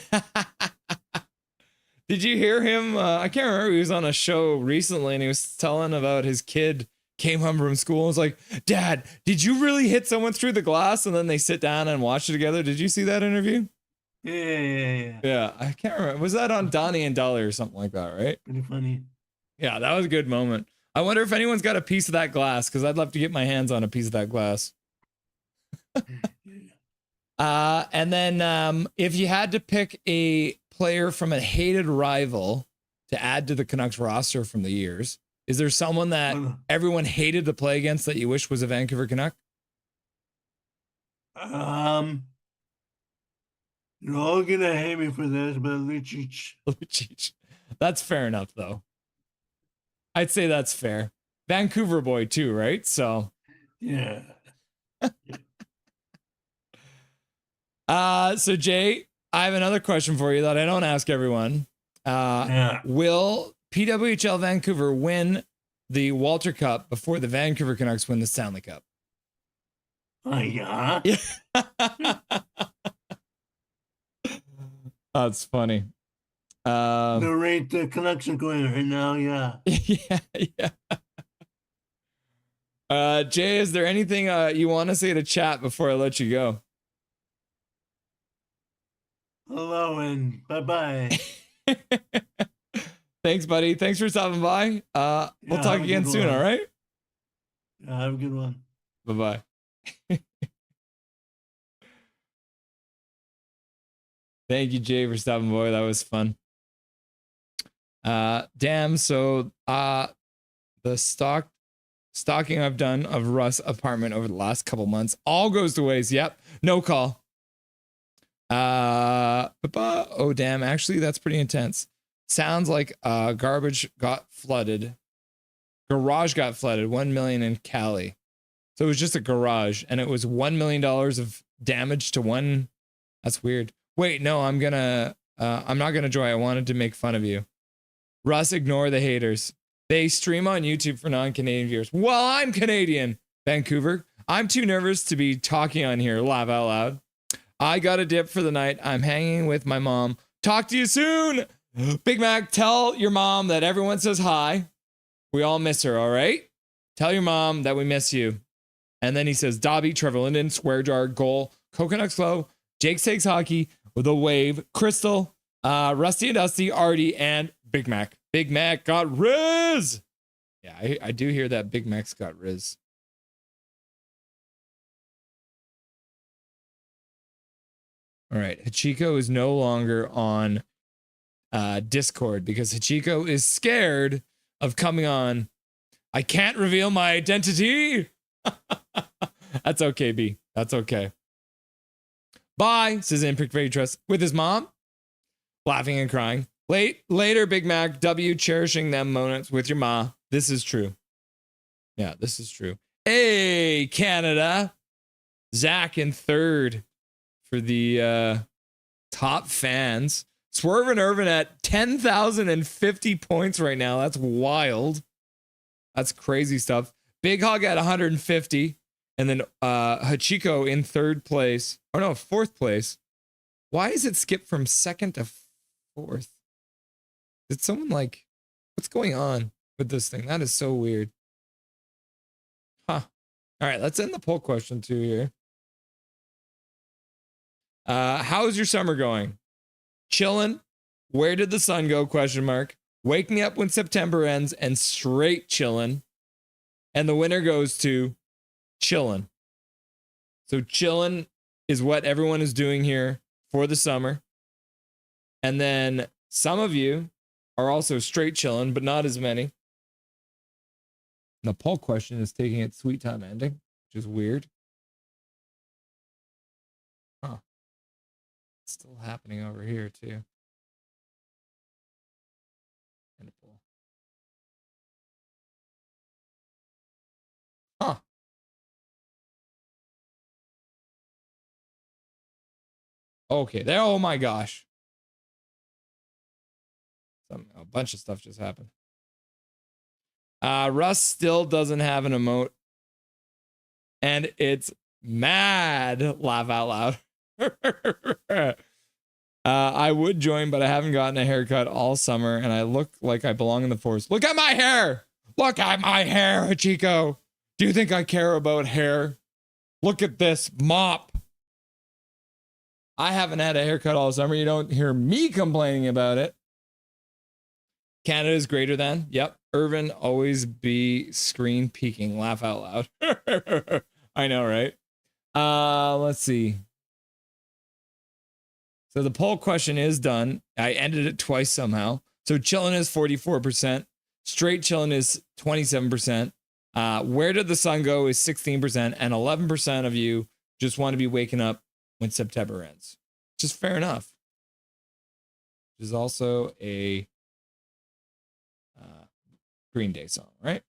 Did you hear him? I can't remember. He was on a show recently and he was telling about his kid came home from school and was like, Dad, did you really hit someone through the glass? And then they sit down and watch it together. Did you see that interview? Yeah. Yeah, I can't remember. Was that on Donnie and Dolly or something like that, right? Pretty funny. Yeah, that was a good moment. I wonder if anyone's got a piece of that glass because I'd love to get my hands on a piece of that glass. And then if you had to pick a player from a hated rival to add to the Canucks roster from the years, is there someone that everyone hated to play against that you wish was a Vancouver Canuck? You're all gonna hate me for this, but Lucic. Lucic. That's fair enough, though. I'd say that's fair. Vancouver boy too, right? So yeah. So Jay, I have another question for you that I don't ask everyone. Will PWHL Vancouver win the Walter Cup before the Vancouver Canucks win the Stanley Cup? Yeah. That's funny. The rate the Canucks are going right now, yeah. Yeah. Jay, is there anything you want to say to chat before I let you go? Hello and bye-bye. Thanks, buddy. Thanks for stopping by. We'll talk again soon, all right? Yeah, have a good one. Bye-bye. Thank you, Jay, for stopping by. That was fun. Damn, so the stalking I've done of Russ' apartment over the last couple months all goes to waste. Yep, no call. Oh damn, actually that's pretty intense. Sounds like garage got flooded 1 million in Cali. So it was just a garage and it was $1 million of damage to one. That's weird. Wait, no, I'm not gonna joy. I wanted to make fun of you. Russ, ignore the haters. They stream on YouTube for non-Canadian viewers. Well, I'm Canadian, Vancouver. I'm too nervous to be talking on here. Laugh out loud. I got a dip for the night. I'm hanging with my mom. Talk to you soon. Big Mac, tell your mom that everyone says hi. We all miss her, all right? Tell your mom that we miss you. And then he says, Dobby, Trevor Linden, Swear Jar, Goal, Coconut Slow, Jake Takes Hockey, The Wave, Crystal, Rusty and Dusty, Artie, and Big Mac. Big Mac got Riz. Yeah, I do hear that Big Mac's got Riz. All right, Hachiko is no longer on Discord because Hachiko is scared of coming on. I can't reveal my identity. That's okay, B. That's okay. Bye, says Impic Trust with his mom, laughing and crying. Later, Big Mac, W, cherishing them moments with your ma. This is true. Yeah, this is true. Hey, Canada. Zach in third for the top fans. Swerve and Irvin at 10,050 points right now. That's wild. That's crazy stuff. Big Hog at 150. And then Hachiko in third place. Oh no, fourth place. Why is it skipped from second to fourth? Did someone like, what's going on with this thing? That is so weird. Huh. All right, let's end the poll question too here. How's your summer going? Chillin'. Where did the sun go? Question mark. Wake me up when September ends and straight chillin'. And the winner goes to chillin'. So chillin' is what everyone is doing here for the summer. And then some of you are also straight chillin', but not as many. The poll question is taking its sweet time ending, which is weird. Huh. It's still happening over here too. And a poll. Huh. Okay, there. Oh my gosh. A bunch of stuff just happened. Russ still doesn't have an emote. And it's Mad. Laugh out loud. I would join, but I haven't gotten a haircut all summer, and I look like I belong in the forest. Look at my hair! Look at my hair, Hachiko! Do you think I care about hair? Look at this mop. I haven't had a haircut all summer. You don't hear me complaining about it. Canada is greater than. Yep. Irvin always be screen peeking. Laugh out loud. I know, right? Let's see. So the poll question is done. I ended it twice somehow. So chillin' is 44%. Straight chillin' is 27%. Where did the sun go is 16%. And 11% of you just want to be waking up when September ends. Which is fair enough. Which is also a Green Day song, right?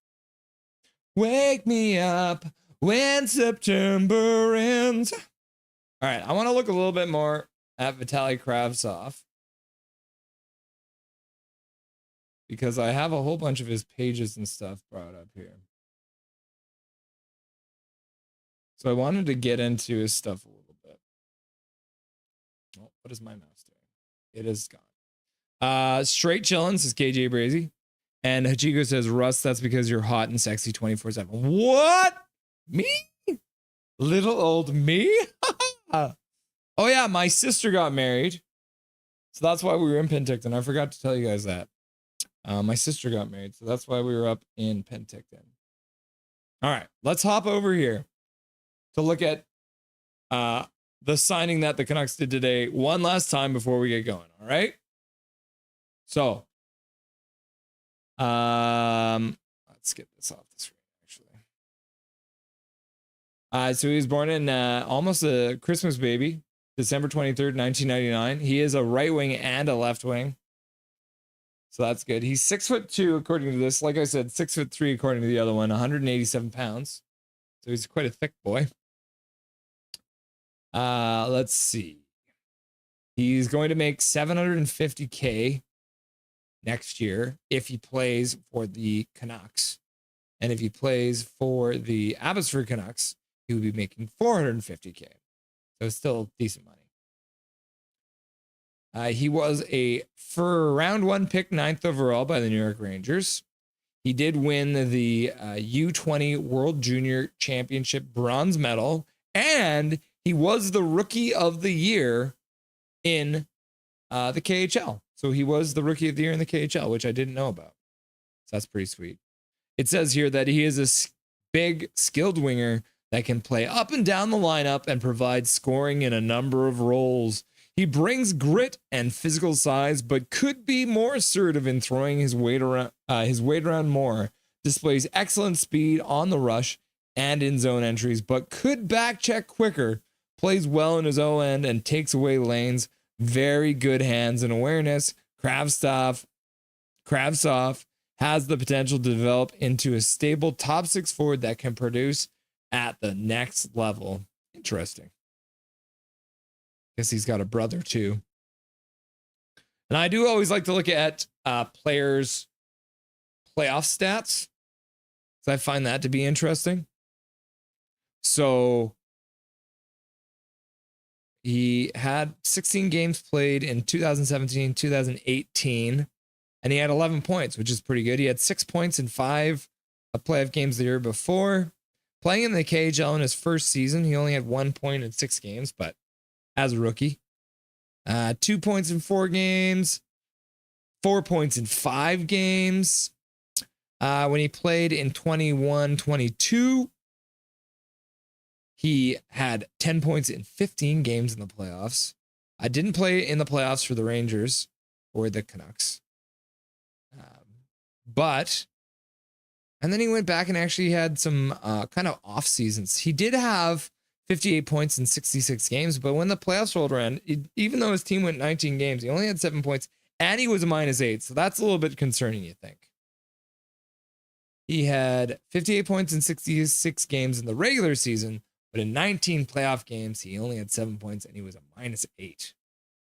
Wake me up when September ends. All right, I want to look a little bit more at Vitaly Kravtsov because I have a whole bunch of his pages and stuff brought up here. So I wanted to get into his stuff a little bit. Oh, what is my mouse doing? It is gone. Straight chillin' says KJ Brazy. And Hachiko says, Russ, that's because you're hot and sexy 24/7. What? Me? Little old me? Oh, yeah, my sister got married. So that's why we were in Penticton. I forgot to tell you guys that. My sister got married, so that's why we were up in Penticton. All right, let's hop over here to look at the signing that the Canucks did today one last time before we get going, all right? So, let's get this off the screen, actually. So he was born in almost a Christmas baby. December 23rd, 1999. He is a right wing and a left wing. So that's good. He's 6'2", according to this. Like I said, 6'3", according to the other one, 187 pounds. So he's quite a thick boy. Let's see. He's going to make $750K next year if he plays for the Canucks. And if he plays for the Abbotsford Canucks, he would be making $450K. So it's still decent money. He was for round one pick 9th overall by the New York Rangers. He did win the U20 World Junior Championship bronze medal, and he was the Rookie of the Year in the KHL. So he was the Rookie of the Year in the KHL, which I didn't know about. So that's pretty sweet. It says here that he is a big, skilled winger that can play up and down the lineup and provide scoring in a number of roles. He brings grit and physical size, but could be more assertive in throwing his weight around more. Displays excellent speed on the rush and in zone entries, but could back check quicker. Plays well in his O end and takes away lanes. Very good hands and awareness. Kravtsov has the potential to develop into a stable top 6 forward that can produce at the next level. Interesting. Guess he's got a brother too. And I do always like to look at players' playoff stats, because I find that to be interesting. So he had 16 games played in 2017, 2018, and he had 11 points, which is pretty good. He had 6 points in 5 playoff games the year before. Playing in the KHL in his first season, he only had 1 point in 6 games, but as a rookie. 2 points in 4 games, 4 points in 5 games. When he played in 21-22, he had 10 points in 15 games in the playoffs. I didn't play in the playoffs for the Rangers or the Canucks. And then he went back and actually had some kind of off seasons. He did have 58 points in 66 games, but when the playoffs rolled around, even though his team went 19 games, he only had 7 points, and he was a -8, so that's a little bit concerning, you think. He had 58 points in 66 games in the regular season, but in 19 playoff games, he only had 7 points, and he was a -8.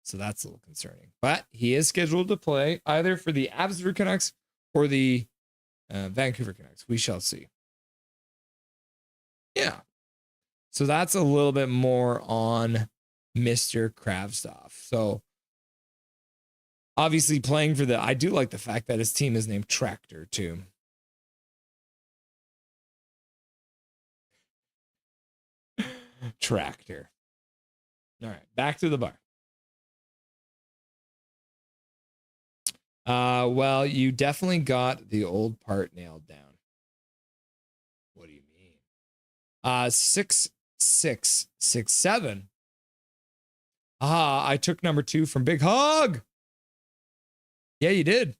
So that's a little concerning. But he is scheduled to play either for the Abbotsford Canucks or the Vancouver Canucks. We shall see. Yeah. So that's a little bit more on Mr. Kravtsov. So obviously playing for I do like the fact that his team is named Tractor too. Tractor. All right, back to the bar. Well, you definitely got the old part nailed down. What do you mean? 6667. I took number 2 from Big Hog. Yeah, you did.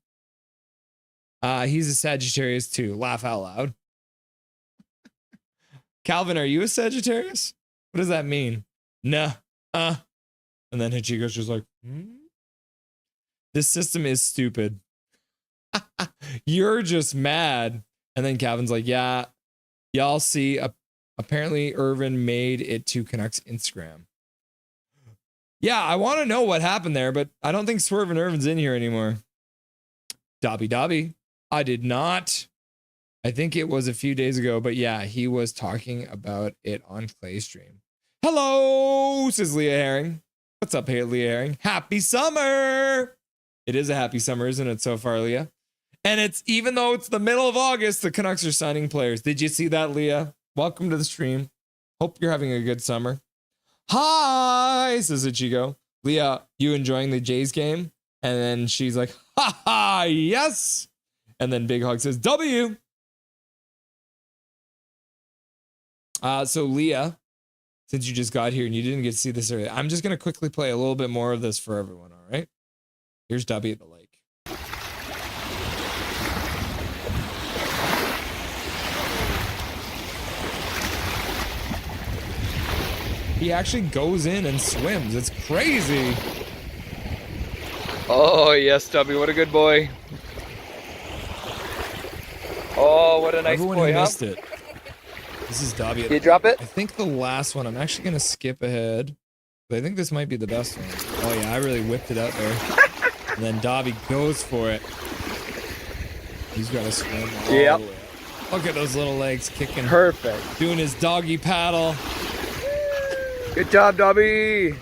He's a Sagittarius too. Laugh out loud. Calvin, are you a Sagittarius? What does that mean? Nah. And then Hachiko's just like, This system is stupid. You're just mad. And then Calvin's like, yeah, y'all see. Apparently, Irvin made it to Canucks Instagram. Yeah, I want to know what happened there, but I don't think Swerve and Irvin's in here anymore. Dobby. I did not. I think it was a few days ago, but yeah, he was talking about it on Clay's stream. Hello, says Leah Herring. What's up, hey, Leah Herring? Happy summer. It is a happy summer, isn't it, so far, Leah? And it's, even though it's the middle of August, the Canucks are signing players. Did you see that, Leah? Welcome to the stream. Hope you're having a good summer. Hi, says Ichigo. Leah, you enjoying the Jays game? And then she's like, ha ha, yes. And then Big Hog says, W. So Leah, since you just got here and you didn't get to see this earlier, I'm just going to quickly play a little bit more of this for everyone, all right? Here's W at the lake. He actually goes in and swims. It's crazy. Oh, yes, W. What a good boy. Oh, what a nice Everyone boy, who huh? missed it. This is Dobby. Did you drop it? I think the last one, I'm actually going to skip ahead. But I think this might be the best one. Oh, yeah, I really whipped it out there. And then Dobby goes for it. He's got to swim all the way up. Look at those little legs kicking. Perfect. Doing his doggy paddle. Good job, Dobby.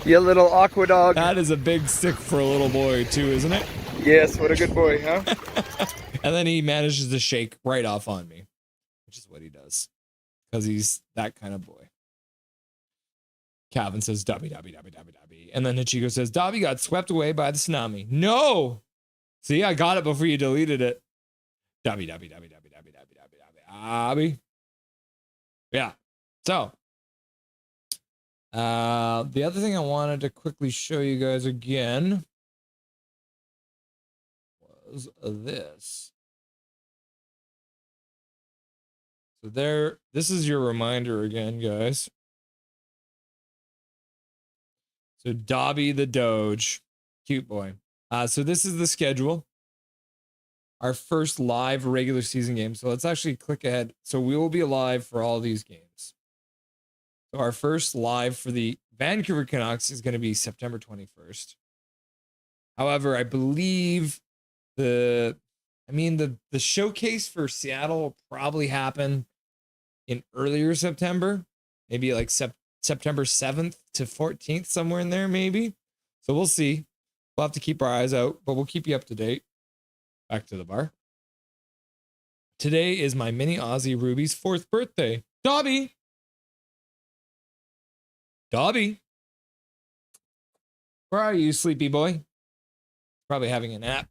You little aqua dog. That is a big stick for a little boy, too, isn't it? Yes, what a good boy, huh? And then he manages to shake right off on me, which is what he does, because he's that kind of boy. Calvin says, Dobby. And then Ichigo says, Dobby got swept away by the tsunami. No! See, I got it before you deleted it. Dobby. Yeah. So, the other thing I wanted to quickly show you guys again was this. So this is your reminder again, guys. So Dobby the Doge, cute boy. So this is the schedule. Our first live regular season game. So let's actually click ahead. So we will be live for all these games. So our first live for the Vancouver Canucks is going to be September 21st. However, I believe the showcase for Seattle will probably happen in earlier September, maybe like September 7th to 14th, somewhere in there, maybe. So we'll see. We'll have to keep our eyes out, but we'll keep you up to date. Back to the bar. Today is my mini Aussie Ruby's 4th birthday. Dobby. Where are you, sleepy boy? Probably having a nap.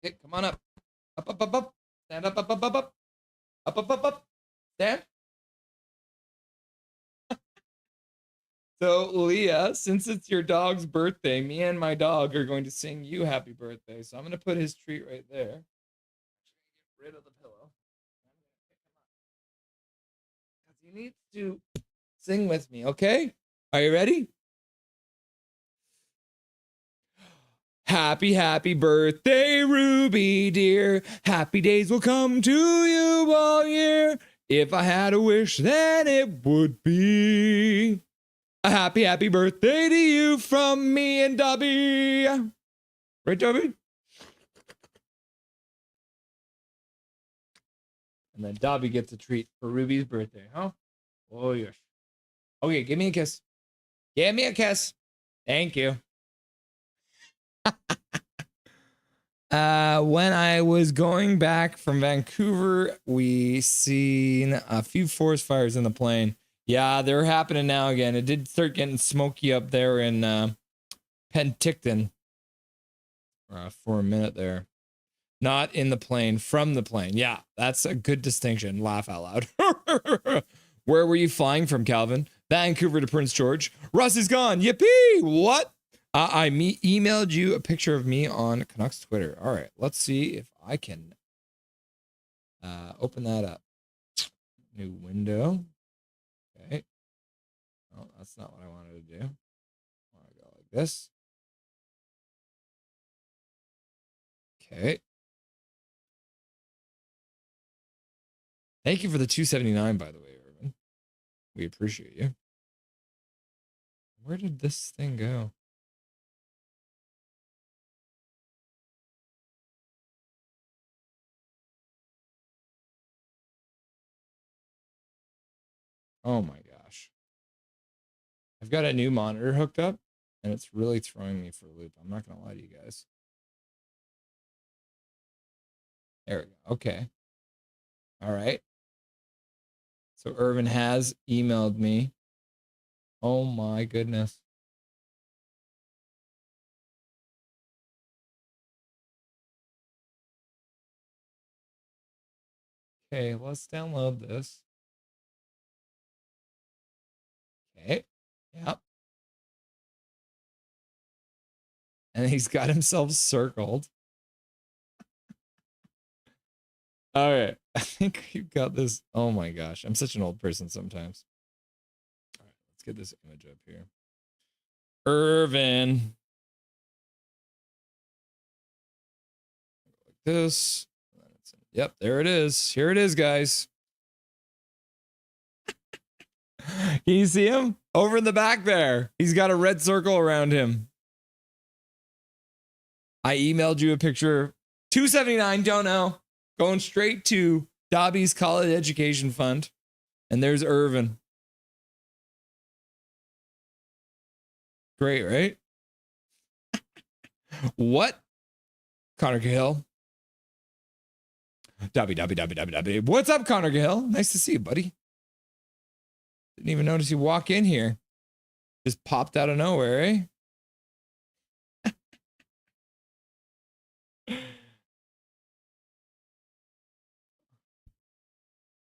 Okay, come on up. Up. Stand up. Up. Stand. So, Leah, since it's your dog's birthday, me and my dog are going to sing you happy birthday. So I'm going to put his treat right there. Get rid of the pillow. Because he needs to sing with me, okay? Are you ready? Happy, happy birthday, Ruby dear. Happy days will come to you all year. If I had a wish, then it would be a happy, happy birthday to you from me and Dobby. Right, Dobby? And then Dobby gets a treat for Ruby's birthday, huh? Oh, yes. Okay, give me a kiss. Give me a kiss. Thank you. When I was going back from Vancouver, we seen a few forest fires in the plane. Yeah, they're happening now again. It did start getting smoky up there in Penticton for a minute there. Not in the plane, from the plane. Yeah, that's a good distinction. Laugh out loud. Where were you flying from, Calvin? Vancouver to Prince George. Russ is gone. Yippee! What? I emailed you a picture of me on Canucks Twitter. All right, let's see if I can open that up. New window. Okay. Oh, that's not what I wanted to do. I want to go like this. Okay. Thank you for the 279, by the way, Irvin. We appreciate you. Where did this thing go? Oh my gosh. I've got a new monitor hooked up and it's really throwing me for a loop. I'm not going to lie to you guys. There we go. Okay. All right. So Irvin has emailed me. Oh my goodness. Okay, let's download this. Okay. Yep. And he's got himself circled. All right. I think you've got this. Oh my gosh. I'm such an old person sometimes. All right. Let's get this image up here. Irvin. Like this. Yep. There it is. Here it is, guys. Can you see him? Over in the back there. He's got a red circle around him. I emailed you a picture. 279, don't know. Going straight to Dobby's College Education Fund. And there's Irvin. Great, right? What? Connor Cahill. Dobby. What's up, Connor Cahill? Nice to see you, buddy. Didn't even notice you walk in here. Just popped out of nowhere, eh?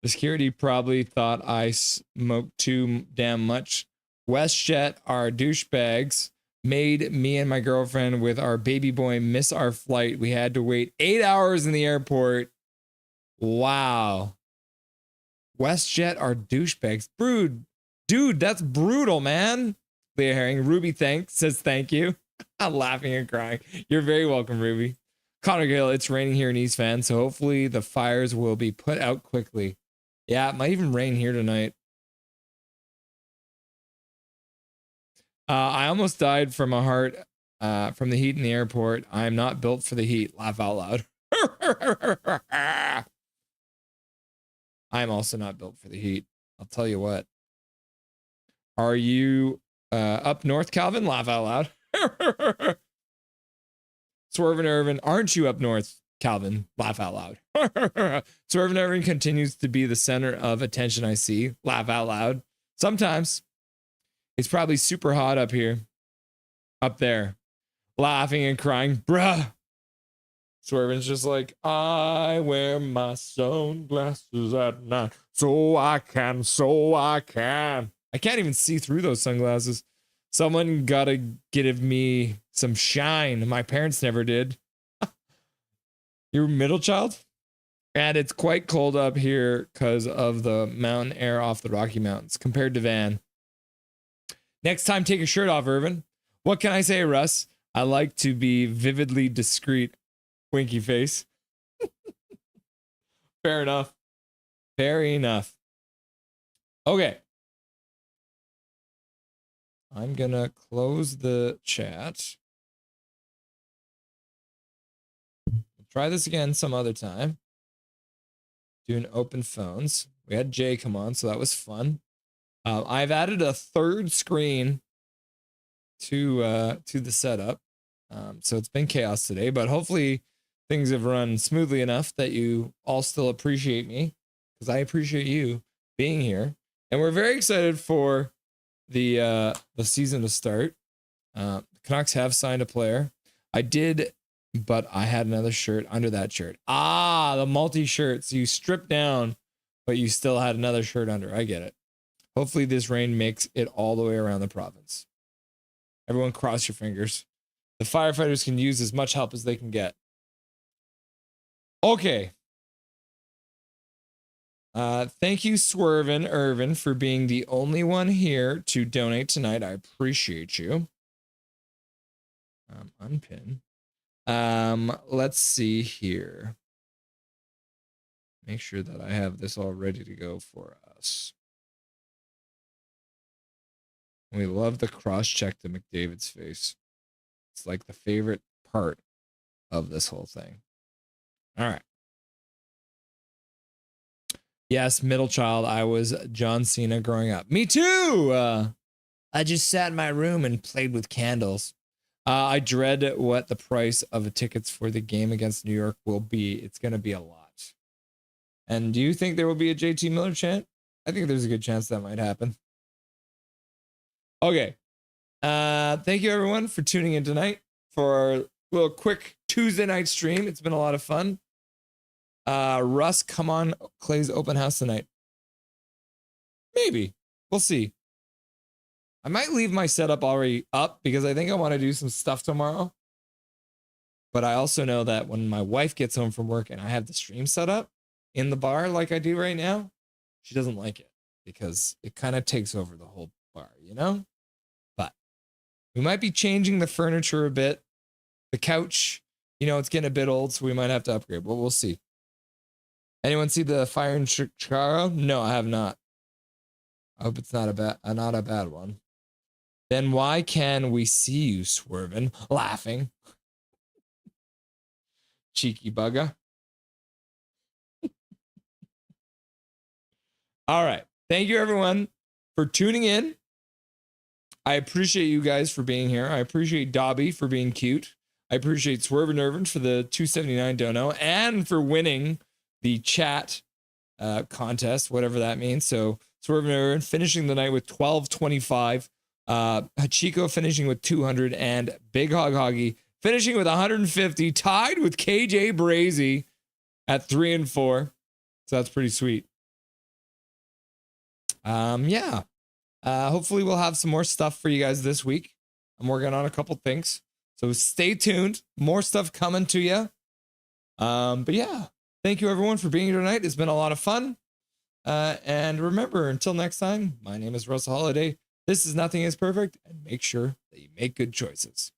The security probably thought I smoked too damn much. WestJet, our douchebags, made me and my girlfriend with our baby boy miss our flight. We had to wait 8 hours in the airport. Wow. WestJet, our douchebags. Dude, that's brutal, man. Leah Herring. Ruby says thank you. I'm laughing and crying. You're very welcome, Ruby. Connor Gill, it's raining here in East Van, so hopefully the fires will be put out quickly. Yeah, it might even rain here tonight. I almost died from a heart from the heat in the airport. I am not built for the heat. Laugh out loud. I'm also not built for the heat. I'll tell you what. Are you up north, Calvin? Laugh out loud. Swerve and Irvin, aren't you up north, Calvin? Laugh out loud. Swerve and Irvin continues to be the center of attention, I see. Laugh out loud. Sometimes. It's probably super hot up here. Up there. Laughing and crying. Bruh. Swervin's just like, I wear my sunglasses at night so I can. I can't even see through those sunglasses. Someone gotta give me some shine. My parents never did. You're a middle child? And it's quite cold up here because of the mountain air off the Rocky Mountains compared to Van. Next time, take your shirt off, Irvin. What can I say, Russ? I like to be vividly discreet. Winky face. Fair enough. Fair enough. Okay. I'm going to close the chat. We'll try this again some other time. Doing open phones. We had Jay come on, so that was fun. I've added a third screen to the setup. So it's been chaos today, but hopefully things have run smoothly enough that you all still appreciate me, because I appreciate you being here. And we're very excited for the season to start. The Canucks have signed a player. I did, but I had another shirt under that shirt. Ah, the multi-shirts. You stripped down, but you still had another shirt under. I get it. Hopefully this rain makes it all the way around the province. Everyone cross your fingers. The firefighters can use as much help as they can get. Okay. Thank you, Swervin Irvin, for being the only one here to donate tonight. I appreciate you. Unpin. Let's see here. Make sure that I have this all ready to go for us. We love the cross-check to McDavid's face. It's like the favorite part of this whole thing. All right. Yes, middle child. I was John Cena growing up. Me too. I just sat in my room and played with candles. I dread what the price of the tickets for the game against New York will be. It's going to be a lot. And do you think there will be a JT Miller chant? I think there's a good chance that might happen. Okay. Thank you everyone for tuning in tonight for our little quick Tuesday night stream. It's been a lot of fun. Russ, come on Clay's open house tonight. Maybe. We'll see. I might leave my setup already up because I think I want to do some stuff tomorrow. But I also know that when my wife gets home from work and I have the stream set up in the bar like I do right now, she doesn't like it because it kind of takes over the whole bar, you know? But we might be changing the furniture a bit. The couch, you know, it's getting a bit old, so we might have to upgrade. Well, we'll see. Anyone see the fire in Chicago? No, I have not. I hope it's not a bad one. Then why can we see you swerving, laughing? Cheeky bugger. All right. Thank you, everyone, for tuning in. I appreciate you guys for being here. I appreciate Dobby for being cute. I appreciate Swerve and Irvin for the 279 dono and for winning the chat contest, whatever that means. So Swerve and Irvin finishing the night with 1225. Hachiko finishing with 200 and Big Hog Hoggy finishing with 150, tied with KJ Brazy at 3 and 4. So that's pretty sweet. Yeah. Hopefully we'll have some more stuff for you guys this week. I'm working on a couple things. So stay tuned. More stuff coming to you. But yeah, thank you everyone for being here tonight. It's been a lot of fun. And remember, until next time, my name is Russell Holiday. This is Nothing is Perfect, and make sure that you make good choices.